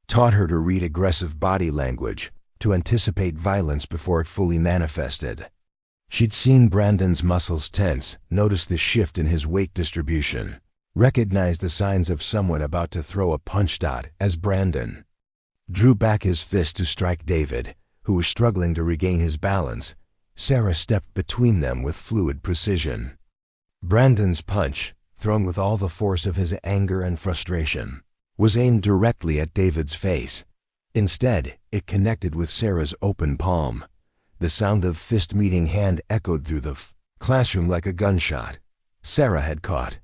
Speaker 1: taught her to read aggressive body language, to anticipate violence before it fully manifested. She'd seen Brandon's muscles tense, noticed the shift in his weight distribution, recognized the signs of someone about to throw a punch. As Brandon drew back his fist to strike David, who was struggling to regain his balance, Sarah stepped between them with fluid precision. Brandon's punch, thrown with all the force of his anger and frustration, was aimed directly at David's face. Instead, it connected with Sarah's open palm. The sound of fist-meeting hand echoed through the classroom like a gunshot. Sarah had caught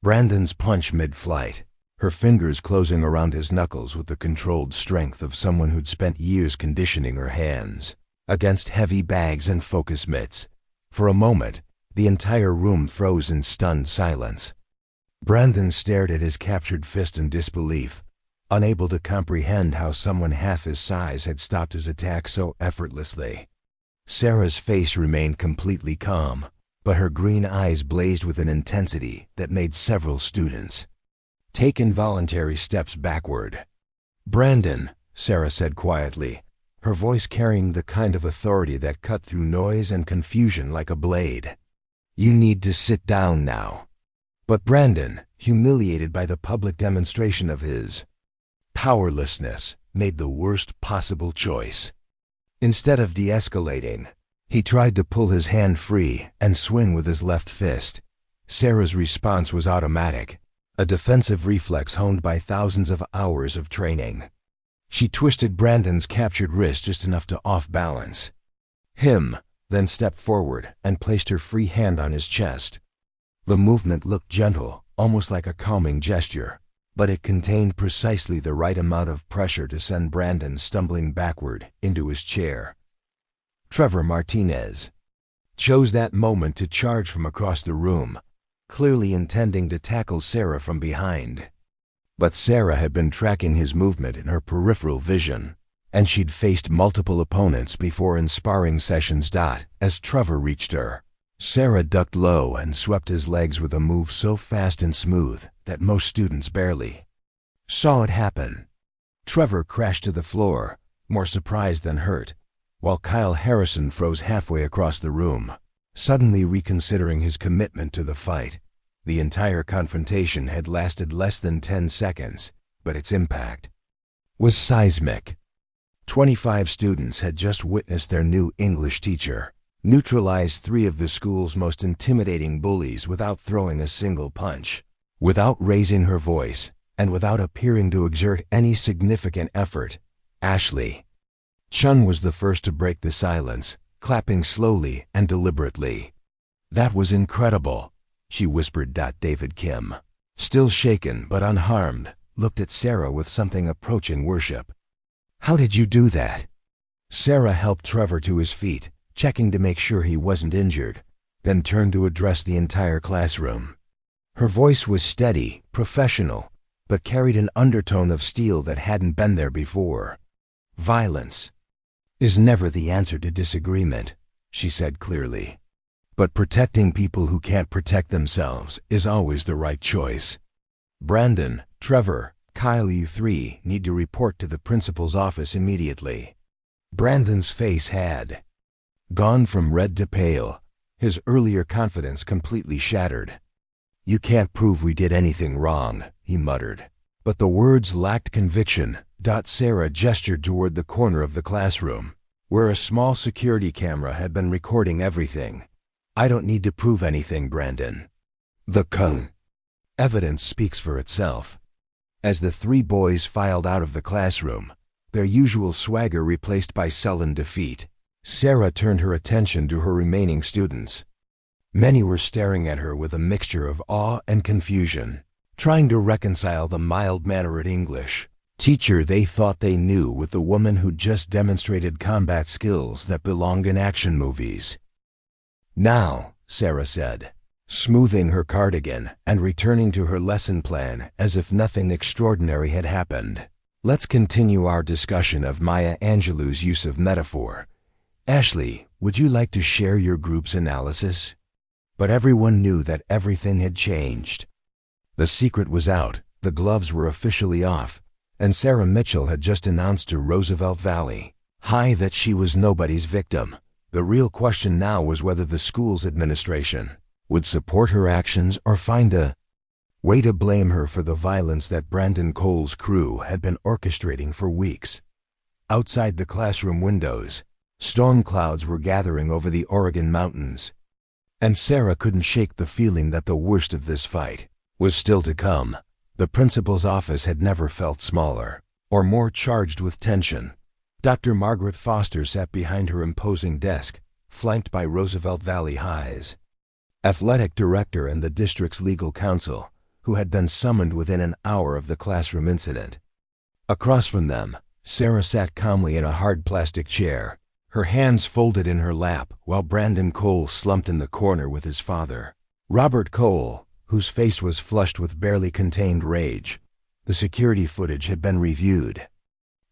Speaker 1: Brandon's punch mid-flight, her fingers closing around his knuckles with the controlled strength of someone who'd spent years conditioning her hands against heavy bags and focus mitts. For a moment, the entire room froze in stunned silence. Brandon stared at his captured fist in disbelief, unable to comprehend how someone half his size had stopped his attack so effortlessly. Sarah's face remained completely calm, but her green eyes blazed with an intensity that made several students Take involuntary steps backward. "Brandon," Sarah said quietly, her voice carrying the kind of authority that cut through noise and confusion like a blade. "You need to sit down now." But Brandon, humiliated by the public demonstration of his powerlessness, made the worst possible choice. Instead of de-escalating, he tried to pull his hand free and swing with his left fist. Sarah's response was automatic, a defensive reflex honed by thousands of hours of training. She twisted Brandon's captured wrist just enough to off-balance him, then stepped forward and placed her free hand on his chest. The movement looked gentle, almost like a calming gesture, but it contained precisely the right amount of pressure to send Brandon stumbling backward into his chair. Trevor Martinez chose that moment to charge from across the room, clearly intending to tackle Sarah from behind. But Sarah had been tracking his movement in her peripheral vision, and she'd faced multiple opponents before in sparring sessions. As Trevor reached her, Sarah ducked low and swept his legs with a move so fast and smooth that most students barely saw it happen. Trevor crashed to the floor, more surprised than hurt, while Kyle Harrison froze halfway across the room, suddenly reconsidering his commitment to the fight. The entire confrontation had lasted less than 10 seconds, but its impact was seismic. 25 students had just witnessed their new English teacher neutralize 3 of the school's most intimidating bullies without throwing a single punch, without raising her voice, and without appearing to exert any significant effort. Ashley Chun was the first to break the silence, clapping slowly and deliberately. "That was incredible," she whispered. David Kim, still shaken but unharmed, looked at Sarah with something approaching worship. "How did you do that?" Sarah helped Trevor to his feet, checking to make sure he wasn't injured, then turned to address the entire classroom. Her voice was steady, professional, but carried an undertone of steel that hadn't been there before. "Violence is never the answer to disagreement," she said clearly. "But protecting people who can't protect themselves is always the right choice. Brandon, Trevor, Kyle, you 3 need to report to the principal's office immediately." Brandon's face had gone from red to pale, his earlier confidence completely shattered. "You can't prove we did anything wrong," he muttered. But the words lacked conviction. Sarah gestured toward the corner of the classroom, where a small security camera had been recording everything. "I don't need to prove anything, Brandon. The evidence speaks for itself." As the 3 boys filed out of the classroom, their usual swagger replaced by sullen defeat, Sarah turned her attention to her remaining students. Many were staring at her with a mixture of awe and confusion, trying to reconcile the mild-mannered English teacher they thought they knew with the woman who'd just demonstrated combat skills that belonged in action movies. "Now," Sarah said, smoothing her cardigan and returning to her lesson plan as if nothing extraordinary had happened, "let's continue our discussion of Maya Angelou's use of metaphor. Ashley, would you like to share your group's analysis?" But everyone knew that everything had changed. The secret was out, the gloves were officially off, and Sarah Mitchell had just announced to Roosevelt Valley High that she was nobody's victim. The real question now was whether the school's administration would support her actions or find a way to blame her for the violence that Brandon Cole's crew had been orchestrating for weeks. Outside the classroom windows, storm clouds were gathering over the Oregon mountains, and Sarah couldn't shake the feeling that the worst of this fight was still to come. The principal's office had never felt smaller or more charged with tension. Dr. Margaret Foster sat behind her imposing desk, flanked by Roosevelt Valley High's athletic director and the district's legal counsel, who had been summoned within an hour of the classroom incident. Across from them, Sarah sat calmly in a hard plastic chair, her hands folded in her lap, while Brandon Cole slumped in the corner with his father, Robert Cole, whose face was flushed with barely contained rage. The security footage had been reviewed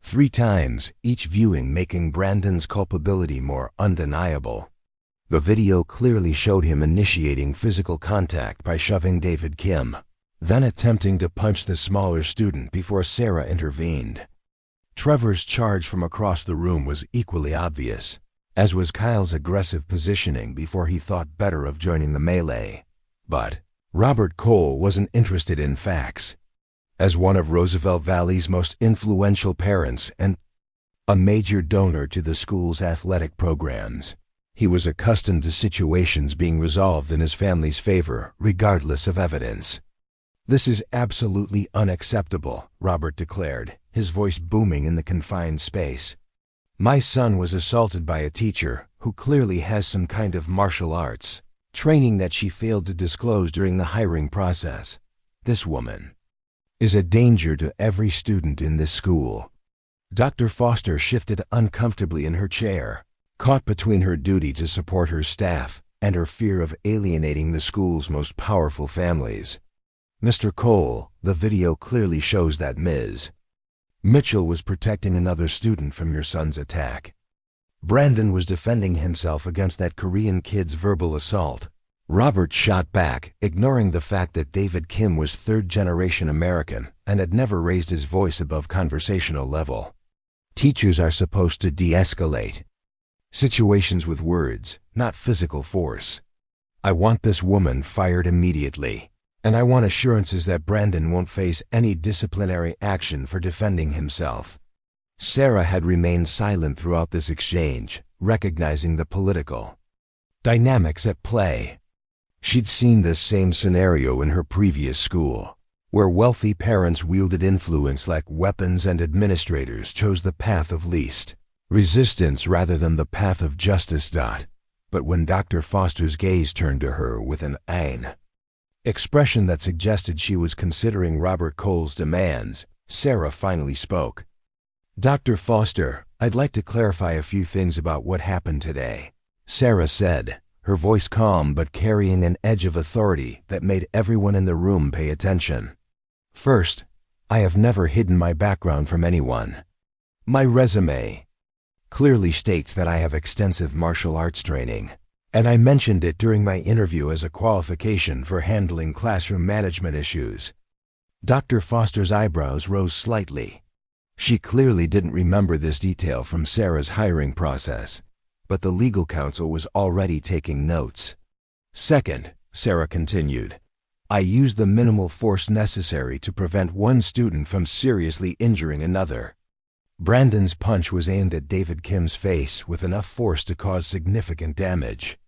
Speaker 1: 3 times, each viewing making Brandon's culpability more undeniable. The video clearly showed him initiating physical contact by shoving David Kim, then attempting to punch the smaller student before Sarah intervened. Trevor's charge from across the room was equally obvious, as was Kyle's aggressive positioning before he thought better of joining the melee. But Robert Cole wasn't interested in facts. As one of Roosevelt Valley's most influential parents and a major donor to the school's athletic programs, he was accustomed to situations being resolved in his family's favor, regardless of evidence. "This is absolutely unacceptable," Robert declared, his voice booming in the confined space. "My son was assaulted by a teacher who clearly has some kind of martial arts training that she failed to disclose during the hiring process. This woman is a danger to every student in this school." Dr. Foster shifted uncomfortably in her chair, caught between her duty to support her staff and her fear of alienating the school's most powerful families. "Mr. Cole, the video clearly shows that Ms. Mitchell was protecting another student from your son's attack. Brandon was defending himself against that Korean kid's verbal assault." Robert shot back, ignoring the fact that David Kim was third-generation American and had never raised his voice above conversational level. "Teachers are supposed to de-escalate situations with words, not physical force. I want this woman fired immediately, and I want assurances that Brandon won't face any disciplinary action for defending himself." Sarah had remained silent throughout this exchange, recognizing the political dynamics at play. She'd seen this same scenario in her previous school, where wealthy parents wielded influence like weapons and administrators chose the path of least resistance rather than the path of justice. But when Dr. Foster's gaze turned to her with an expression that suggested she was considering Robert Cole's demands, Sarah finally spoke. "Dr. Foster, I'd like to clarify a few things about what happened today," Sarah said, her voice calm but carrying an edge of authority that made everyone in the room pay attention. "First, I have never hidden my background from anyone. My resume clearly states that I have extensive martial arts training, and I mentioned it during my interview as a qualification for handling classroom management issues." Dr. Foster's eyebrows rose slightly. She clearly didn't remember this detail from Sarah's hiring process, but the legal counsel was already taking notes. "Second," Sarah continued, "I used the minimal force necessary to prevent one student from seriously injuring another. Brandon's punch was aimed at David Kim's face with enough force to cause significant damage.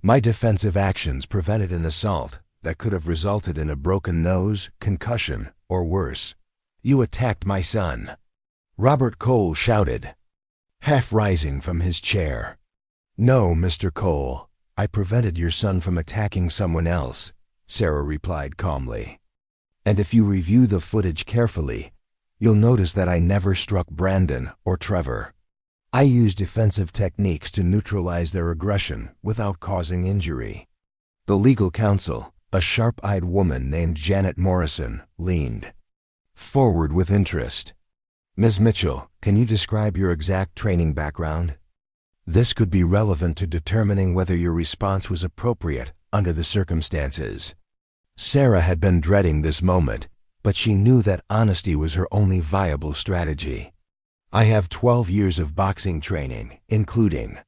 Speaker 1: My defensive actions prevented an assault that could have resulted in a broken nose, concussion, or worse. You attacked my son," Robert Cole shouted, half rising from his chair. "No, Mr. Cole, I prevented your son from attacking someone else," Sarah replied calmly. "And if you review the footage carefully, you'll notice that I never struck Brandon or Trevor. I used defensive techniques to neutralize their aggression without causing injury." The legal counsel, a sharp-eyed woman named Janet Morrison, leaned forward with interest. "Ms. Mitchell, can you describe your exact training background? This could be relevant to determining whether your response was appropriate under the circumstances." Sarah had been dreading this moment, but she knew that honesty was her only viable strategy. "I have 12 years of boxing training, including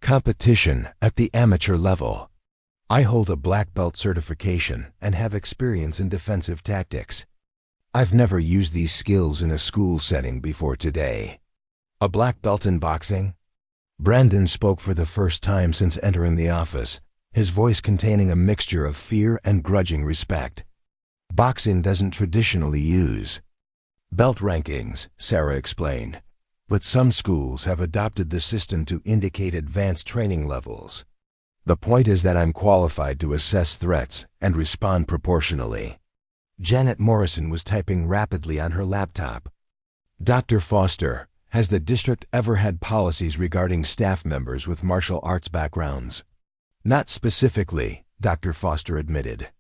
Speaker 1: competition at the amateur level. I hold a black belt certification and have experience in defensive tactics. I've never used these skills in a school setting before today." "A black belt in boxing?" Brandon spoke for the first time since entering the office, his voice containing a mixture of fear and grudging respect. "Boxing doesn't traditionally use belt rankings," Sarah explained, "but some schools have adopted the system to indicate advanced training levels. The point is that I'm qualified to assess threats and respond proportionally." Janet Morrison was typing rapidly on her laptop. "Dr. Foster, has the district ever had policies regarding staff members with martial arts backgrounds?" "Not specifically," Dr. Foster admitted.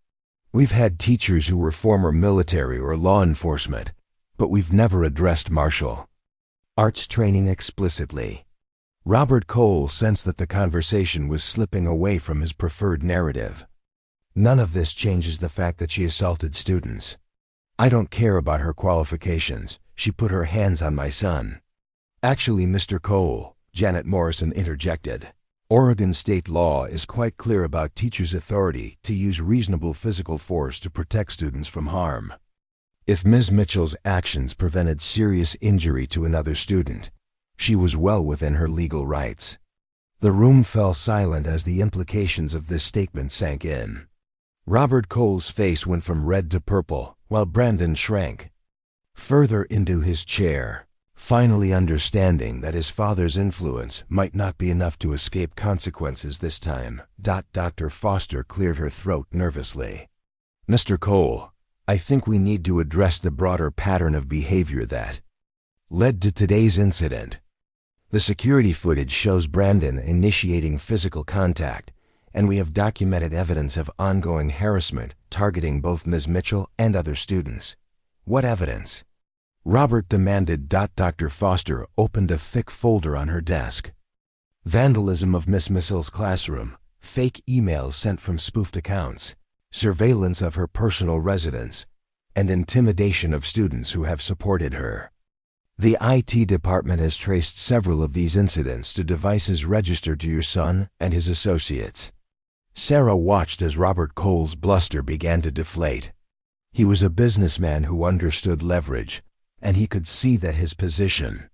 Speaker 1: "We've had teachers who were former military or law enforcement, but we've never addressed martial arts training explicitly." Robert Cole sensed that the conversation was slipping away from his preferred narrative. None of this changes the fact that she assaulted students. I don't care about her qualifications. She put her hands on my son. Actually, Mr. Cole, Janet Morrison interjected. Oregon state law is quite clear about teachers' authority to use reasonable physical force to protect students from harm. If Ms. Mitchell's actions prevented serious injury to another student, she was well within her legal rights. The room fell silent as the implications of this statement sank in. Robert Cole's face went from red to purple, while Brandon shrank further into his chair, finally understanding that his father's influence might not be enough to escape consequences this time. Dr. Foster cleared her throat nervously. Mr. Cole, I think we need to address the broader pattern of behavior that led to today's incident. The security footage shows Brandon initiating physical contact, and we have documented evidence of ongoing harassment targeting both Ms. Mitchell and other students. What evidence? Robert demanded. Dr. Foster opened a thick folder on her desk. Vandalism of Miss Mitchell's classroom, fake emails sent from spoofed accounts, surveillance of her personal residence, and intimidation of students who have supported her. The IT department has traced several of these incidents to devices registered to your son and his associates. Sarah watched as Robert Cole's bluster began to deflate. He was a businessman who understood leverage, and he could see that his position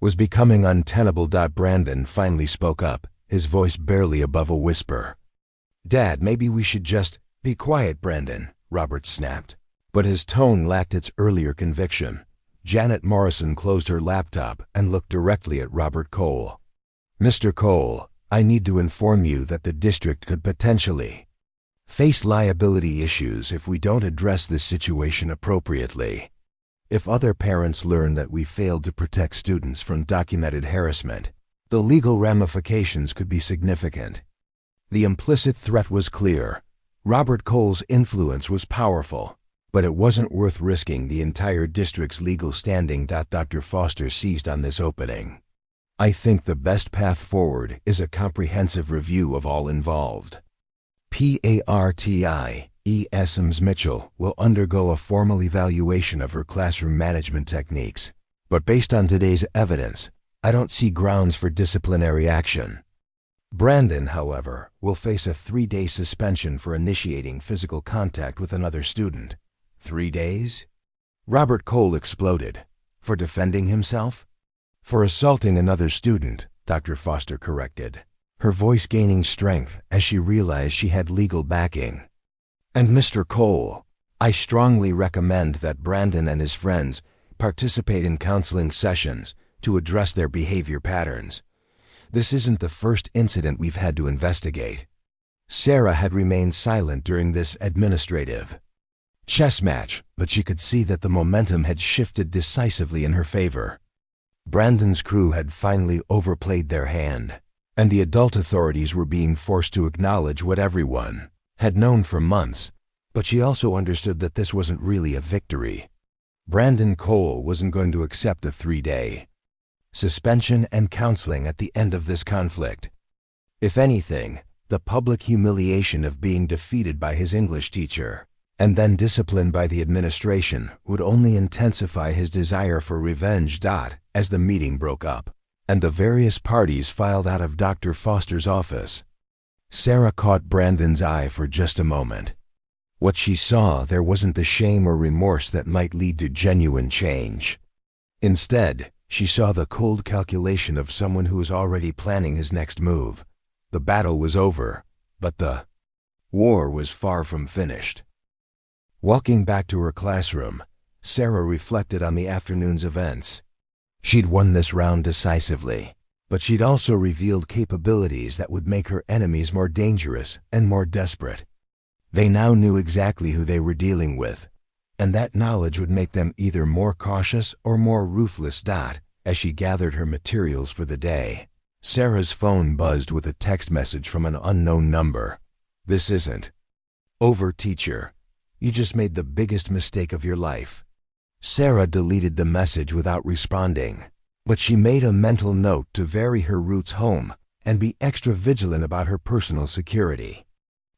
Speaker 1: was becoming untenable. Brandon finally spoke up, his voice barely above a whisper. Dad, maybe we should just be quiet, Brandon, Robert snapped. But his tone lacked its earlier conviction. Janet Morrison closed her laptop and looked directly at Robert Cole. Mr. Cole, I need to inform you that the district could potentially face liability issues if we don't address this situation appropriately. If other parents learn that we failed to protect students from documented harassment, the legal ramifications could be significant. The implicit threat was clear. Robert Cole's influence was powerful, but it wasn't worth risking the entire district's legal standing. Dr. Foster seized on this opening. I think the best path forward is a comprehensive review of all involved. Ms. Mitchell will undergo a formal evaluation of her classroom management techniques, but based on today's evidence, I don't see grounds for disciplinary action. Brandon, however, will face a 3-day suspension for initiating physical contact with another student. 3 days? Robert Cole exploded. For defending himself? For assaulting another student, Dr. Foster corrected, her voice gaining strength as she realized she had legal backing. And Mr. Cole, I strongly recommend that Brandon and his friends participate in counseling sessions to address their behavior patterns. This isn't the first incident we've had to investigate. Sarah had remained silent during this administrative chess match, but she could see that the momentum had shifted decisively in her favor. Brandon's crew had finally overplayed their hand, and the adult authorities were being forced to acknowledge what everyone had known for months, but she also understood that this wasn't really a victory. Brandon Cole wasn't going to accept a 3-day suspension and counseling at the end of this conflict. If anything, the public humiliation of being defeated by his English teacher and then disciplined by the administration would only intensify his desire for revenge. As the meeting broke up and the various parties filed out of Dr. Foster's office, Sarah caught Brandon's eye for just a moment. What she saw there wasn't the shame or remorse that might lead to genuine change. Instead, she saw the cold calculation of someone who was already planning his next move. The battle was over, but the war was far from finished. Walking back to her classroom, Sarah reflected on the afternoon's events. She'd won this round decisively, but she'd also revealed capabilities that would make her enemies more dangerous and more desperate. They now knew exactly who they were dealing with, and that knowledge would make them either more cautious or more ruthless. As she gathered her materials for the day, Sarah's phone buzzed with a text message from an unknown number. This isn't over, teacher. You just made the biggest mistake of your life. Sarah deleted the message without responding, but she made a mental note to vary her routes home and be extra vigilant about her personal security.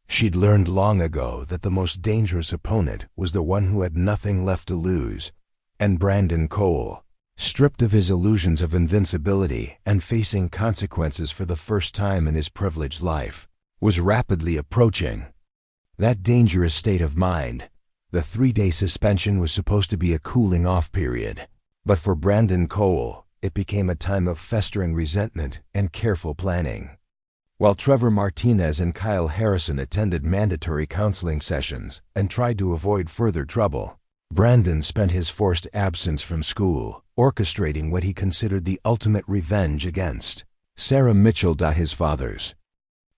Speaker 1: She'd learned long ago that the most dangerous opponent was the one who had nothing left to lose, and Brandon Cole, stripped of his illusions of invincibility and facing consequences for the first time in his privileged life, was rapidly approaching. That dangerous state of mind, the 3-day suspension, was supposed to be a cooling-off period, but for Brandon Cole, it became a time of festering resentment and careful planning. While Trevor Martinez and Kyle Harrison attended mandatory counseling sessions and tried to avoid further trouble, Brandon spent his forced absence from school orchestrating what he considered the ultimate revenge against Sarah Mitchell. His father's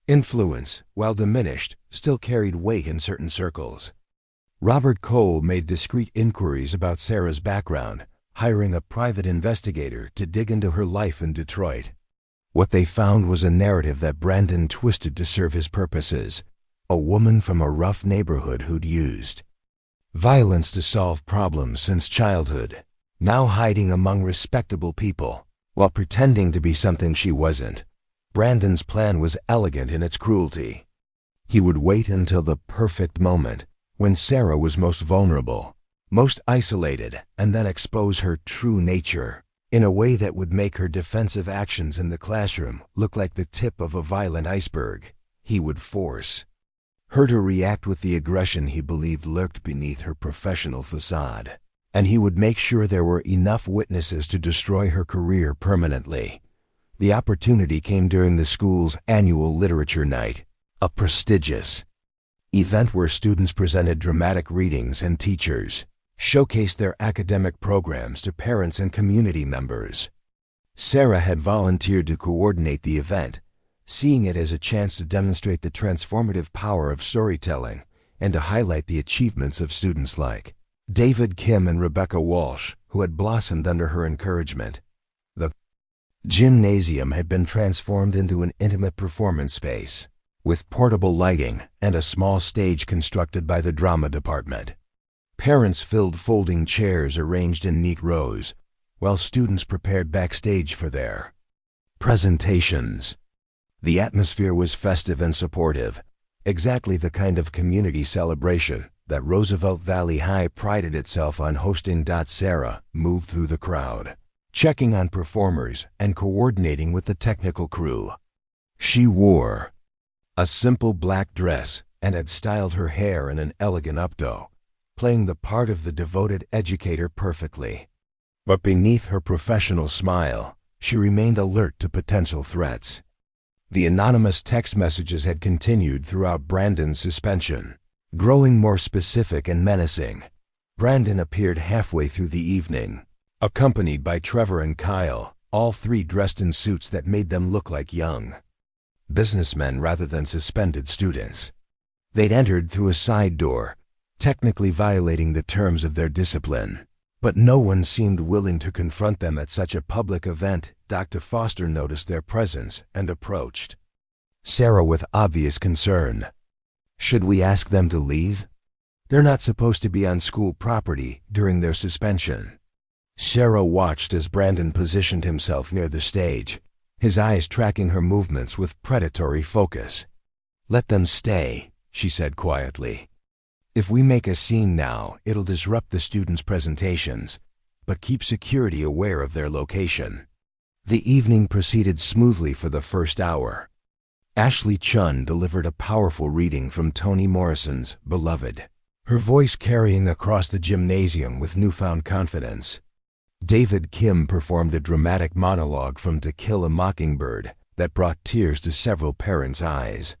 Speaker 1: influence, while diminished, still carried weight in certain circles. Robert Cole made discreet inquiries about Sarah's background, hiring a private investigator to dig into her life in Detroit. What they found was a narrative that Brandon twisted to serve his purposes: a woman from a rough neighborhood who'd used violence to solve problems since childhood, now hiding among respectable people while pretending to be something she wasn't. Brandon's plan was elegant in its cruelty. He would wait until the perfect moment, when Sarah was most vulnerable, most isolated, and then expose her true nature in a way that would make her defensive actions in the classroom look like the tip of a violent iceberg. He would force her to react with the aggression he believed lurked beneath her professional facade, and he would make sure there were enough witnesses to destroy her career permanently. The opportunity came during the school's annual literature night, a prestigious event where students presented dramatic readings and teachers showcased their academic programs to parents and community members. Sarah had volunteered to coordinate the event, seeing it as a chance to demonstrate the transformative power of storytelling and to highlight the achievements of students like David Kim and Rebecca Walsh, who had blossomed under her encouragement. The gymnasium had been transformed into an intimate performance space, with portable lighting and a small stage constructed by the drama department. Parents filled folding chairs arranged in neat rows, while students prepared backstage for their presentations. The atmosphere was festive and supportive, exactly the kind of community celebration that Roosevelt Valley High prided itself on hosting. Sarah moved through the crowd, checking on performers and coordinating with the technical crew. She wore a simple black dress and had styled her hair in an elegant updo, playing the part of the devoted educator perfectly. But beneath her professional smile, she remained alert to potential threats. The anonymous text messages had continued throughout Brandon's suspension, growing more specific and menacing. Brandon appeared halfway through the evening, accompanied by Trevor and Kyle, all three dressed in suits that made them look like young businessmen rather than suspended students. They'd entered through a side door, technically violating the terms of their discipline, but no one seemed willing to confront them at such a public event. Dr. Foster noticed their presence and approached Sarah with obvious concern. "Should we ask them to leave? They're not supposed to be on school property during their suspension." Sarah watched as Brandon positioned himself near the stage, his eyes tracking her movements with predatory focus. "Let them stay," she said quietly. "If we make a scene now, it'll disrupt the students' presentations, but keep security aware of their location." The evening proceeded smoothly for the first hour. Ashley Chun delivered a powerful reading from Toni Morrison's Beloved, her voice carrying across the gymnasium with newfound confidence. David Kim performed a dramatic monologue from To Kill a Mockingbird that brought tears to several parents' eyes.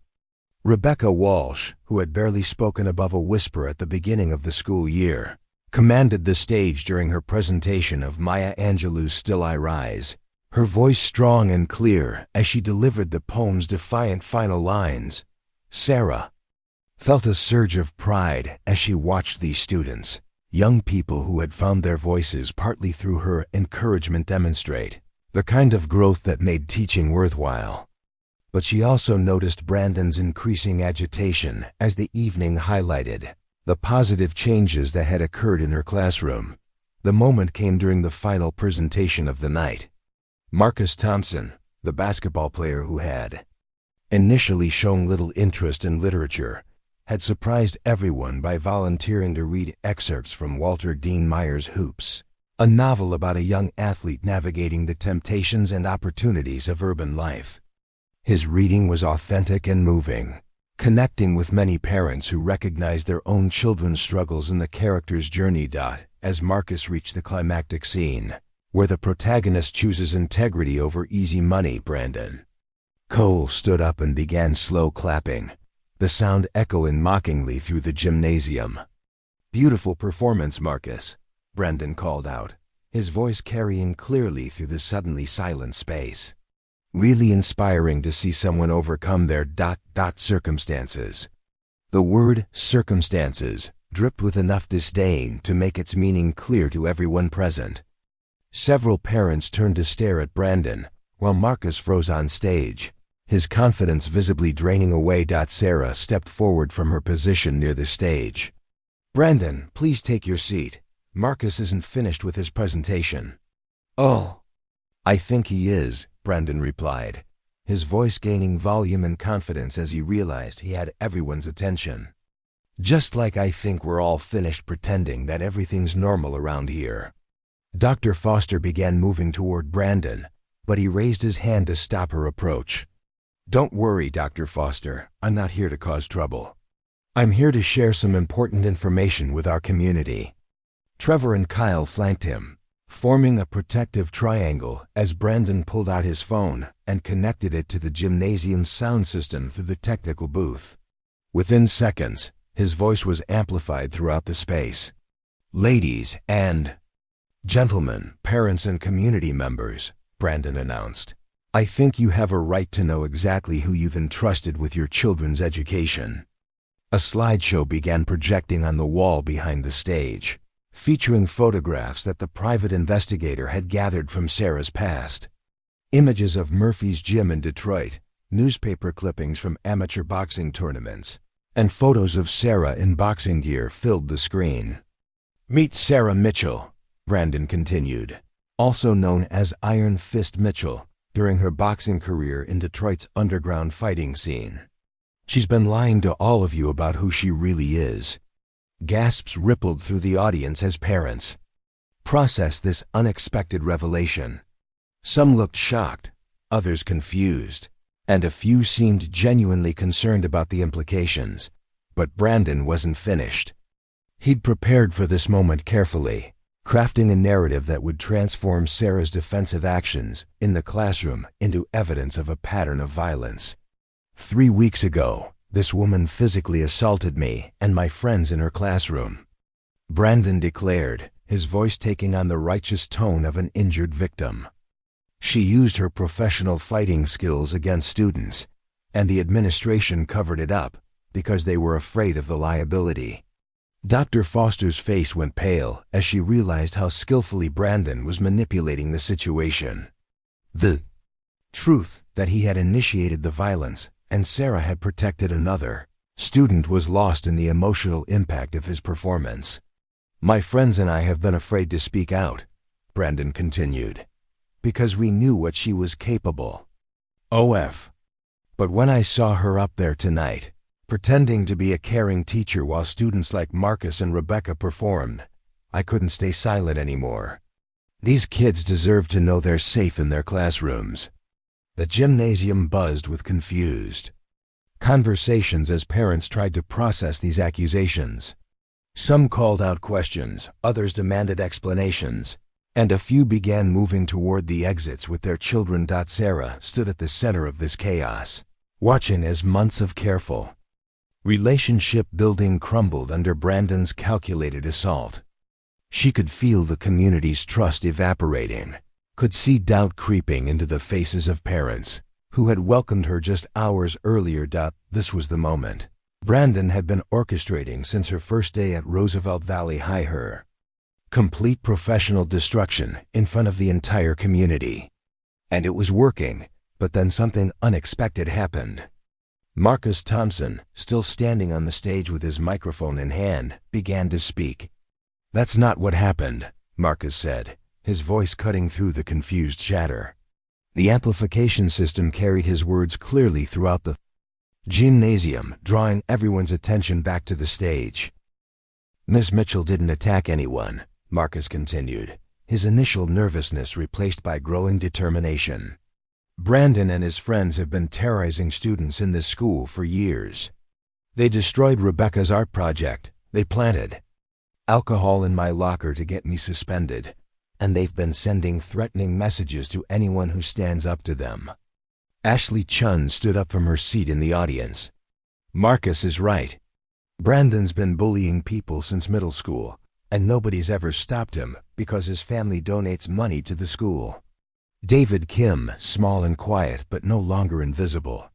Speaker 1: Rebecca Walsh, who had barely spoken above a whisper at the beginning of the school year, commanded the stage during her presentation of Maya Angelou's Still I Rise, her voice strong and clear as she delivered the poem's defiant final lines. Sarah felt a surge of pride as she watched these students, young people who had found their voices partly through her encouragement, demonstrate the kind of growth that made teaching worthwhile. But she also noticed Brandon's increasing agitation as the evening highlighted the positive changes that had occurred in her classroom. The moment came during the final presentation of the night. Marcus Thompson, the basketball player who had initially showing little interest in literature, had surprised everyone by volunteering to read excerpts from Walter Dean Meyer's Hoops, a novel about a young athlete navigating the temptations and opportunities of urban life. His reading was authentic and moving, connecting with many parents who recognized their own children's struggles in the character's journey. As Marcus reached the climactic scene, where the protagonist chooses integrity over easy money, Brandon Cole stood up and began slow clapping, the sound echoing mockingly through the gymnasium. "Beautiful performance, Marcus," Brandon called out, his voice carrying clearly through the suddenly silent space. "Really inspiring to see someone overcome their circumstances." The word circumstances dripped with enough disdain to make its meaning clear to everyone present. Several parents turned to stare at Brandon, while Marcus froze on stage, his confidence visibly draining away. Sarah stepped forward from her position near the stage. "Brandon, please take your seat. Marcus isn't finished with his presentation." "Oh, I think he is," Brandon replied, his voice gaining volume and confidence as he realized he had everyone's attention. "Just like I think we're all finished pretending that everything's normal around here." Dr. Foster began moving toward Brandon, but he raised his hand to stop her approach. "Don't worry, Dr. Foster, I'm not here to cause trouble. I'm here to share some important information with our community." Trevor and Kyle flanked him, forming a protective triangle as Brandon pulled out his phone and connected it to the gymnasium's sound system through the technical booth. Within seconds, his voice was amplified throughout the space. "Ladies and gentlemen, parents and community members," Brandon announced, "I think you have a right to know exactly who you've entrusted with your children's education." A slideshow began projecting on the wall behind the stage, featuring photographs that the private investigator had gathered from Sarah's past. Images of Murphy's Gym in Detroit, newspaper clippings from amateur boxing tournaments, and photos of Sarah in boxing gear filled the screen. "Meet Sarah Mitchell," Brandon continued, "also known as Iron Fist Mitchell, during her boxing career in Detroit's underground fighting scene. She's been lying to all of you about who she really is." Gasps rippled through the audience as parents processed this unexpected revelation. Some looked shocked, others confused, and a few seemed genuinely concerned about the implications. But Brandon wasn't finished. He'd prepared for this moment carefully, crafting a narrative that would transform Sarah's defensive actions in the classroom into evidence of a pattern of violence. "3 weeks ago, this woman physically assaulted me and my friends in her classroom," Brandon declared, his voice taking on the righteous tone of an injured victim. "She used her professional fighting skills against students, and the administration covered it up because they were afraid of the liability." Dr. Foster's face went pale as she realized how skillfully Brandon was manipulating the situation. The truth that he had initiated the violence and Sarah had protected another student was lost in the emotional impact of his performance. "My friends and I have been afraid to speak out," Brandon continued, "because we knew what she was capable of. But when I saw her up there tonight, pretending to be a caring teacher while students like Marcus and Rebecca performed, I couldn't stay silent anymore. These kids deserve to know they're safe in their classrooms." The gymnasium buzzed with confused conversations as parents tried to process these accusations. Some called out questions, others demanded explanations, and a few began moving toward the exits with their children. Sarah stood at the center of this chaos, watching as months of careful relationship building crumbled under Brandon's calculated assault. She could feel the community's trust evaporating, could see doubt creeping into the faces of parents who had welcomed her just hours earlier. This was the moment Brandon had been orchestrating since her first day at Roosevelt Valley High. Her complete professional destruction in front of the entire community. And it was working, but then something unexpected happened. Marcus Thompson, still standing on the stage with his microphone in hand, began to speak. "That's not what happened," Marcus said, his voice cutting through the confused chatter. The amplification system carried his words clearly throughout the gymnasium, drawing everyone's attention back to the stage. Miss Mitchell didn't attack anyone, Marcus continued, his initial nervousness replaced by growing determination. Brandon and his friends have been terrorizing students in this school for years. They destroyed Rebecca's art project. They planted alcohol in my locker to get me suspended, and they've been sending threatening messages to anyone who stands up to them. Ashley Chun stood up from her seat in the audience. Marcus is right. Brandon's been bullying people since middle school, and nobody's ever stopped him because his family donates money to the school. David Kim, small and quiet but no longer invisible,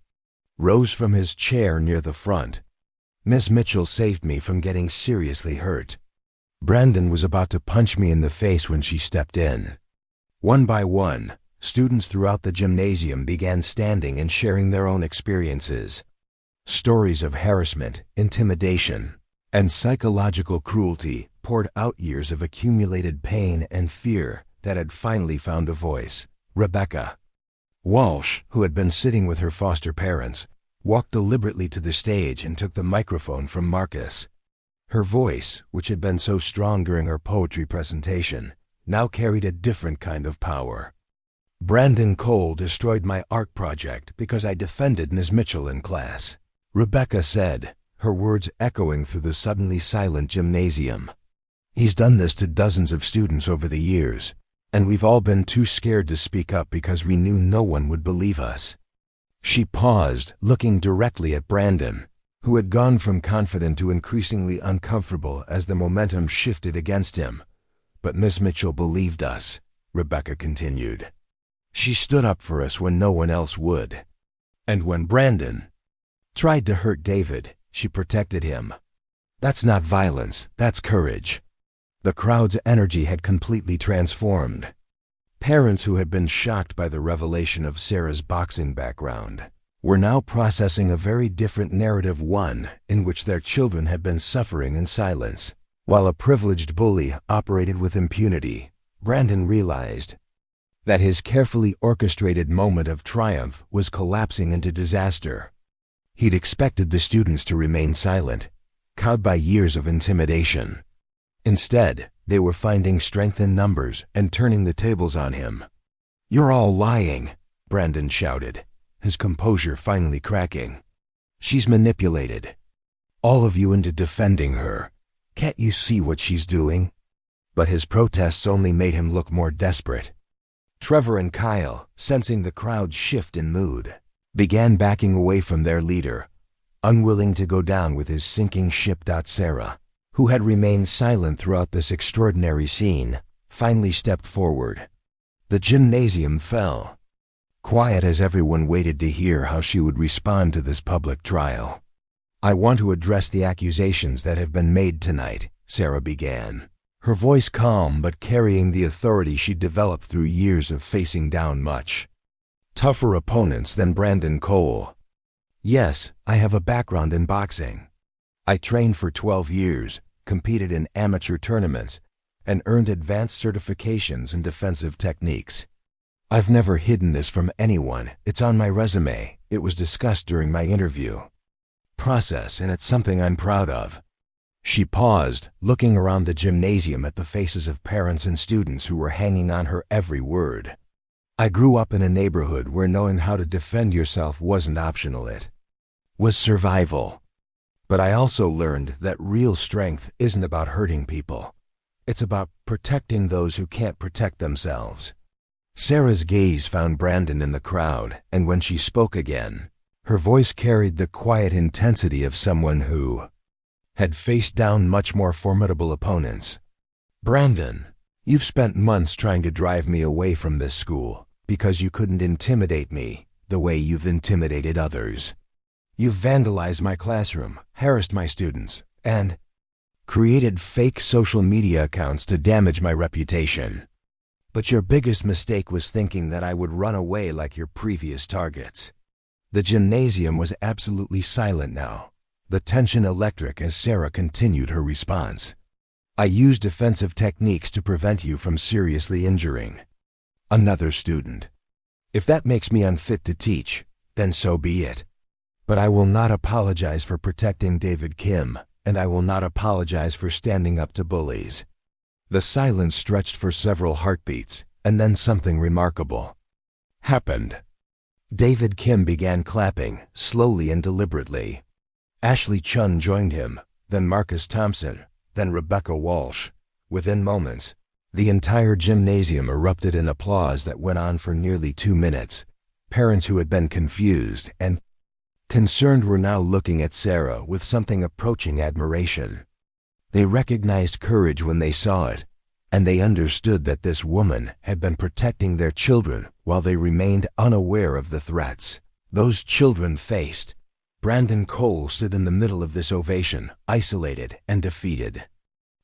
Speaker 1: rose from his chair near the front. Miss Mitchell saved me from getting seriously hurt. Brandon was about to punch me in the face when she stepped in. One by one, students throughout the gymnasium began standing and sharing their own experiences. Stories of harassment, intimidation, and psychological cruelty poured out years of accumulated pain and fear that had finally found a voice. Rebecca Walsh, who had been sitting with her foster parents, walked deliberately to the stage and took the microphone from Marcus. Her voice, which had been so strong during her poetry presentation, now carried a different kind of power. Brandon Cole destroyed my art project because I defended Ms. Mitchell in class, Rebecca said, her words echoing through the suddenly silent gymnasium. He's done this to dozens of students over the years, and we've all been too scared to speak up because we knew no one would believe us. She paused, looking directly at Brandon, who had gone from confident to increasingly uncomfortable as the momentum shifted against him. But Miss Mitchell believed us, Rebecca continued. She stood up for us when no one else would. And when Brandon tried to hurt David, she protected him. That's not violence, that's courage. The crowd's energy had completely transformed. Parents who had been shocked by the revelation of Sarah's boxing background were now processing a very different narrative, one in which their children had been suffering in silence. While a privileged bully operated with impunity, Brandon realized that his carefully orchestrated moment of triumph was collapsing into disaster. He'd expected the students to remain silent, cowed by years of intimidation. Instead, they were finding strength in numbers and turning the tables on him. "You're all lying," Brandon shouted, his composure finally cracking. "She's manipulated all of you into defending her. Can't you see what she's doing?" But his protests only made him look more desperate. Trevor and Kyle, sensing the crowd's shift in mood, began backing away from their leader, unwilling to go down with his sinking ship. Sarah, who had remained silent throughout this extraordinary scene, finally stepped forward. The gymnasium fell quiet as everyone waited to hear how she would respond to this public trial. "I want to address the accusations that have been made tonight," Sarah began, her voice calm but carrying the authority she'd developed through years of facing down much tougher opponents than Brandon Cole. "Yes, I have a background in boxing. I trained for 12 years, competed in amateur tournaments, and earned advanced certifications in defensive techniques. I've never hidden this from anyone. It's on my resume. It was discussed during my interview process, and it's something I'm proud of." She paused, looking around the gymnasium at the faces of parents and students who were hanging on her every word. "I grew up in a neighborhood where knowing how to defend yourself wasn't optional. It was survival. But I also learned that real strength isn't about hurting people. It's about protecting those who can't protect themselves." Sarah's gaze found Brandon in the crowd, and when she spoke again, her voice carried the quiet intensity of someone who had faced down much more formidable opponents. "Brandon, you've spent months trying to drive me away from this school because you couldn't intimidate me the way you've intimidated others. You've vandalized my classroom, harassed my students, and created fake social media accounts to damage my reputation. But your biggest mistake was thinking that I would run away like your previous targets." The gymnasium was absolutely silent now, the tension electric as Sarah continued her response. "I used defensive techniques to prevent you from seriously injuring another student. If that makes me unfit to teach, then so be it. But I will not apologize for protecting David Kim, and I will not apologize for standing up to bullies." The silence stretched for several heartbeats, and then something remarkable happened. David Kim began clapping, slowly and deliberately. Ashley Chun joined him, then Marcus Thompson, then Rebecca Walsh. Within moments, the entire gymnasium erupted in applause that went on for nearly 2 minutes. Parents who had been confused and concerned were now looking at Sarah with something approaching admiration. They recognized courage when they saw it, and they understood that this woman had been protecting their children while they remained unaware of the threats those children faced. Brandon Cole stood in the middle of this ovation, isolated and defeated.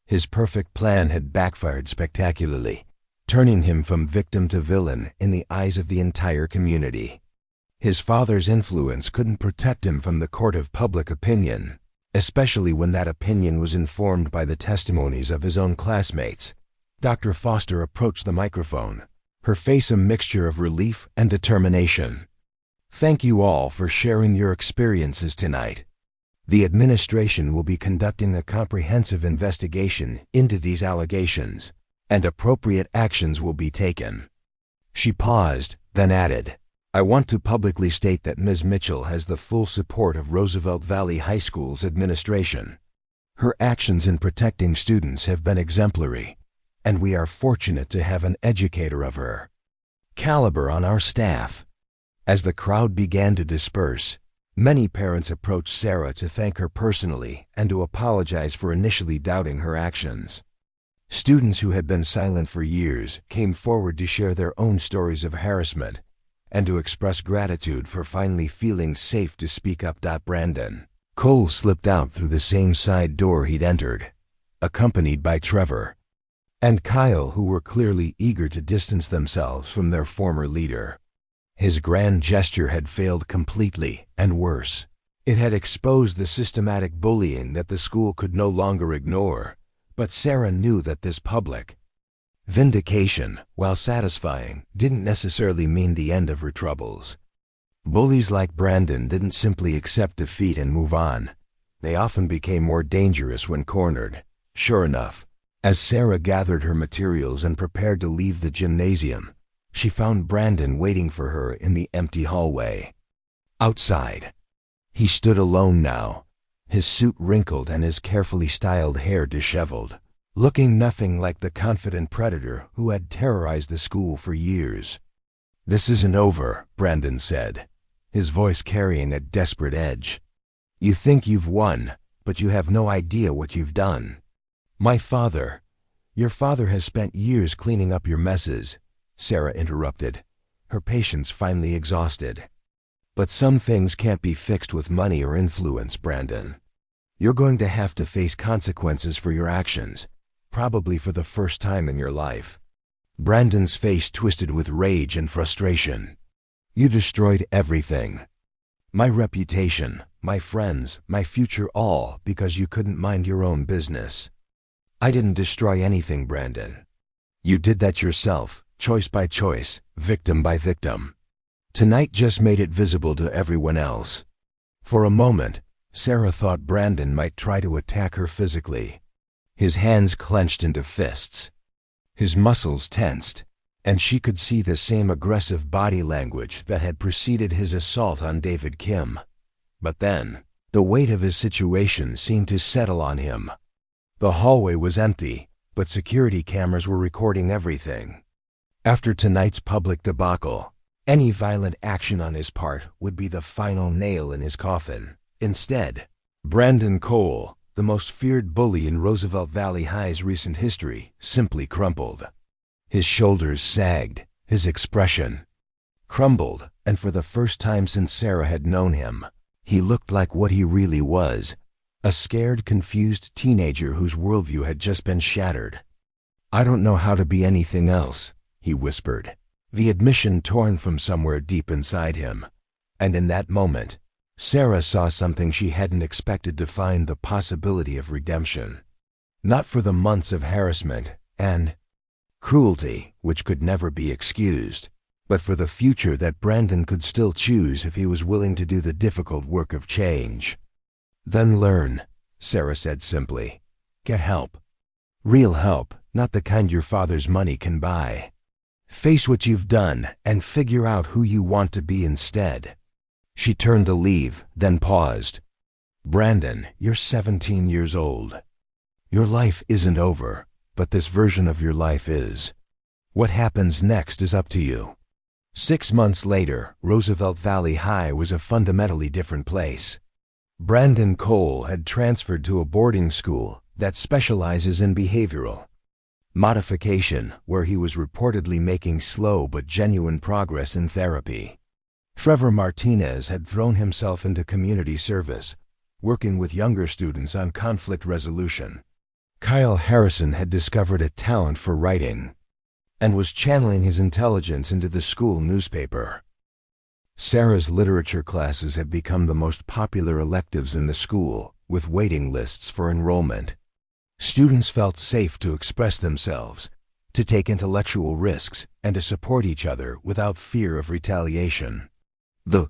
Speaker 1: His perfect plan had backfired spectacularly, turning him from victim to villain in the eyes of the entire community. His father's influence couldn't protect him from the court of public opinion, especially when that opinion was informed by the testimonies of his own classmates. Dr. Foster approached the microphone, her face a mixture of relief and determination. "Thank you all for sharing your experiences tonight. The administration will be conducting a comprehensive investigation into these allegations, and appropriate actions will be taken." She paused, then added, "I want to publicly state that Ms. Mitchell has the full support of Roosevelt Valley High School's administration. Her actions in protecting students have been exemplary, and we are fortunate to have an educator of her caliber on our staff." As the crowd began to disperse, many parents approached Sarah to thank her personally and to apologize for initially doubting her actions. Students who had been silent for years came forward to share their own stories of harassment and to express gratitude for finally feeling safe to speak up. Brandon Cole slipped out through the same side door he'd entered, accompanied by Trevor and Kyle, who were clearly eager to distance themselves from their former leader. His grand gesture had failed completely, and worse, it had exposed the systematic bullying that the school could no longer ignore. But Sarah knew that this public vindication, while satisfying, didn't necessarily mean the end of her troubles. Bullies like Brandon didn't simply accept defeat and move on. They often became more dangerous when cornered. Sure enough, as Sarah gathered her materials and prepared to leave the gymnasium, she found Brandon waiting for her in the empty hallway. Outside, he stood alone now, his suit wrinkled and his carefully styled hair disheveled, looking nothing like the confident predator who had terrorized the school for years. "This isn't over," Brandon said, his voice carrying a desperate edge. "You think you've won, but you have no idea what you've done. Your father has spent years cleaning up your messes," Sarah interrupted, her patience finally exhausted. "But some things can't be fixed with money or influence, Brandon. You're going to have to face consequences for your actions, probably for the first time in your life." Brandon's face twisted with rage and frustration. "You destroyed everything. My reputation, my friends, my future, all because you couldn't mind your own business." "I didn't destroy anything, Brandon. You did that yourself, choice by choice, victim by victim. Tonight just made it visible to everyone else." For a moment, Sarah thought Brandon might try to attack her physically. His hands clenched into fists, his muscles tensed, and she could see the same aggressive body language that had preceded his assault on David Kim. But then, the weight of his situation seemed to settle on him. The hallway was empty, but security cameras were recording everything. After tonight's public debacle, any violent action on his part would be the final nail in his coffin. Instead, Brandon Cole, the most feared bully in Roosevelt Valley High's recent history, simply crumpled. His shoulders sagged, his expression crumbled, and for the first time since Sarah had known him, he looked like what he really was, a scared, confused teenager whose worldview had just been shattered. "I don't know how to be anything else," he whispered, the admission torn from somewhere deep inside him. And in that moment, Sarah saw something she hadn't expected to find: the possibility of redemption. Not for the months of harassment and cruelty which could never be excused, but for the future that Brandon could still choose if he was willing to do the difficult work of change. "Then learn," Sarah said simply. "Get help. Real help, not the kind your father's money can buy. Face what you've done and figure out who you want to be instead." She turned to leave, then paused. "Brandon, you're 17 years old. Your life isn't over, but this version of your life is. What happens next is up to you." 6 months later, Roosevelt Valley High was a fundamentally different place. Brandon Cole had transferred to a boarding school that specializes in behavioral modification, where he was reportedly making slow but genuine progress in therapy. Trevor Martinez had thrown himself into community service, working with younger students on conflict resolution. Kyle Harrison had discovered a talent for writing and was channeling his intelligence into the school newspaper. Sarah's literature classes had become the most popular electives in the school, with waiting lists for enrollment. Students felt safe to express themselves, to take intellectual risks, and to support each other without fear of retaliation. The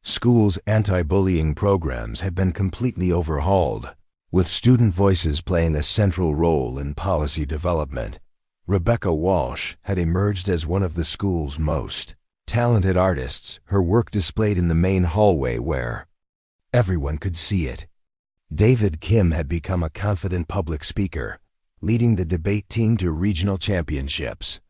Speaker 1: school's anti-bullying programs had been completely overhauled, with student voices playing a central role in policy development. Rebecca Walsh had emerged as one of the school's most talented artists, her work displayed in the main hallway where everyone could see it. David Kim had become a confident public speaker, leading the debate team to regional championships.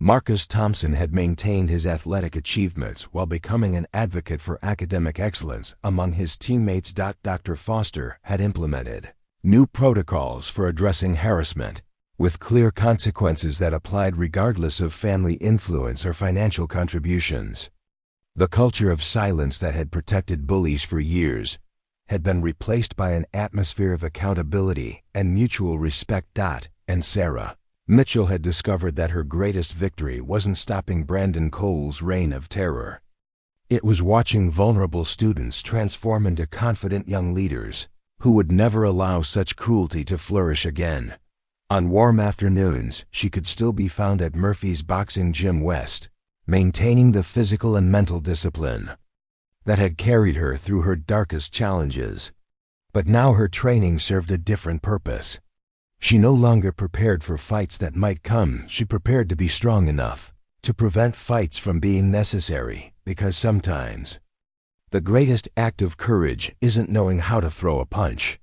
Speaker 1: Marcus Thompson had maintained his athletic achievements while becoming an advocate for academic excellence among his teammates. Dr. Foster had implemented new protocols for addressing harassment, with clear consequences that applied regardless of family influence or financial contributions. The culture of silence that had protected bullies for years had been replaced by an atmosphere of accountability and mutual respect. And Sarah Mitchell had discovered that her greatest victory wasn't stopping Brandon Cole's reign of terror. It was watching vulnerable students transform into confident young leaders who would never allow such cruelty to flourish again. On warm afternoons, she could still be found at Murphy's Boxing Gym West, maintaining the physical and mental discipline that had carried her through her darkest challenges. But now her training served a different purpose. She no longer prepared for fights that might come. She prepared to be strong enough to prevent fights from being necessary, because sometimes the greatest act of courage isn't knowing how to throw a punch.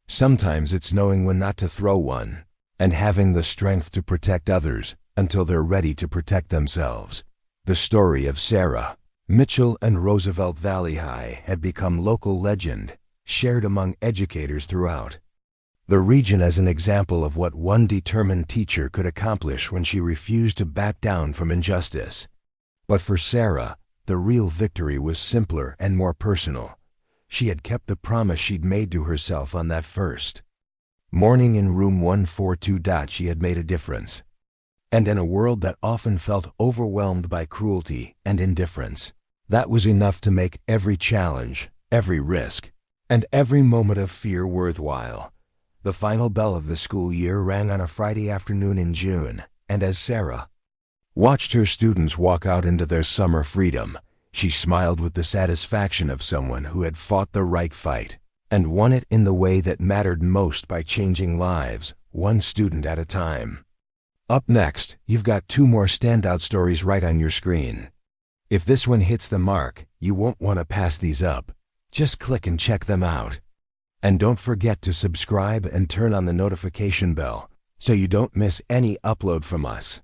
Speaker 1: Sometimes it's knowing when not to throw one, and having the strength to protect others until they're ready to protect themselves. The story of Sarah Mitchell and Roosevelt Valley High had become local legend, shared among educators throughout the region as an example of what one determined teacher could accomplish when she refused to back down from injustice. But for Sarah, the real victory was simpler and more personal. She had kept the promise she'd made to herself on that first morning in room 142. She had made a difference. And in a world that often felt overwhelmed by cruelty and indifference, that was enough to make every challenge, every risk, and every moment of fear worthwhile. The final bell of the school year rang on a Friday afternoon in June, and as Sarah watched her students walk out into their summer freedom, she smiled with the satisfaction of someone who had fought the right fight and won it in the way that mattered most by changing lives, one student at a time. Up next, you've got 2 more standout stories right on your screen. If this one hits the mark, you won't want to pass these up. Just click and check them out. And don't forget to subscribe and turn on the notification bell so you don't miss any upload from us.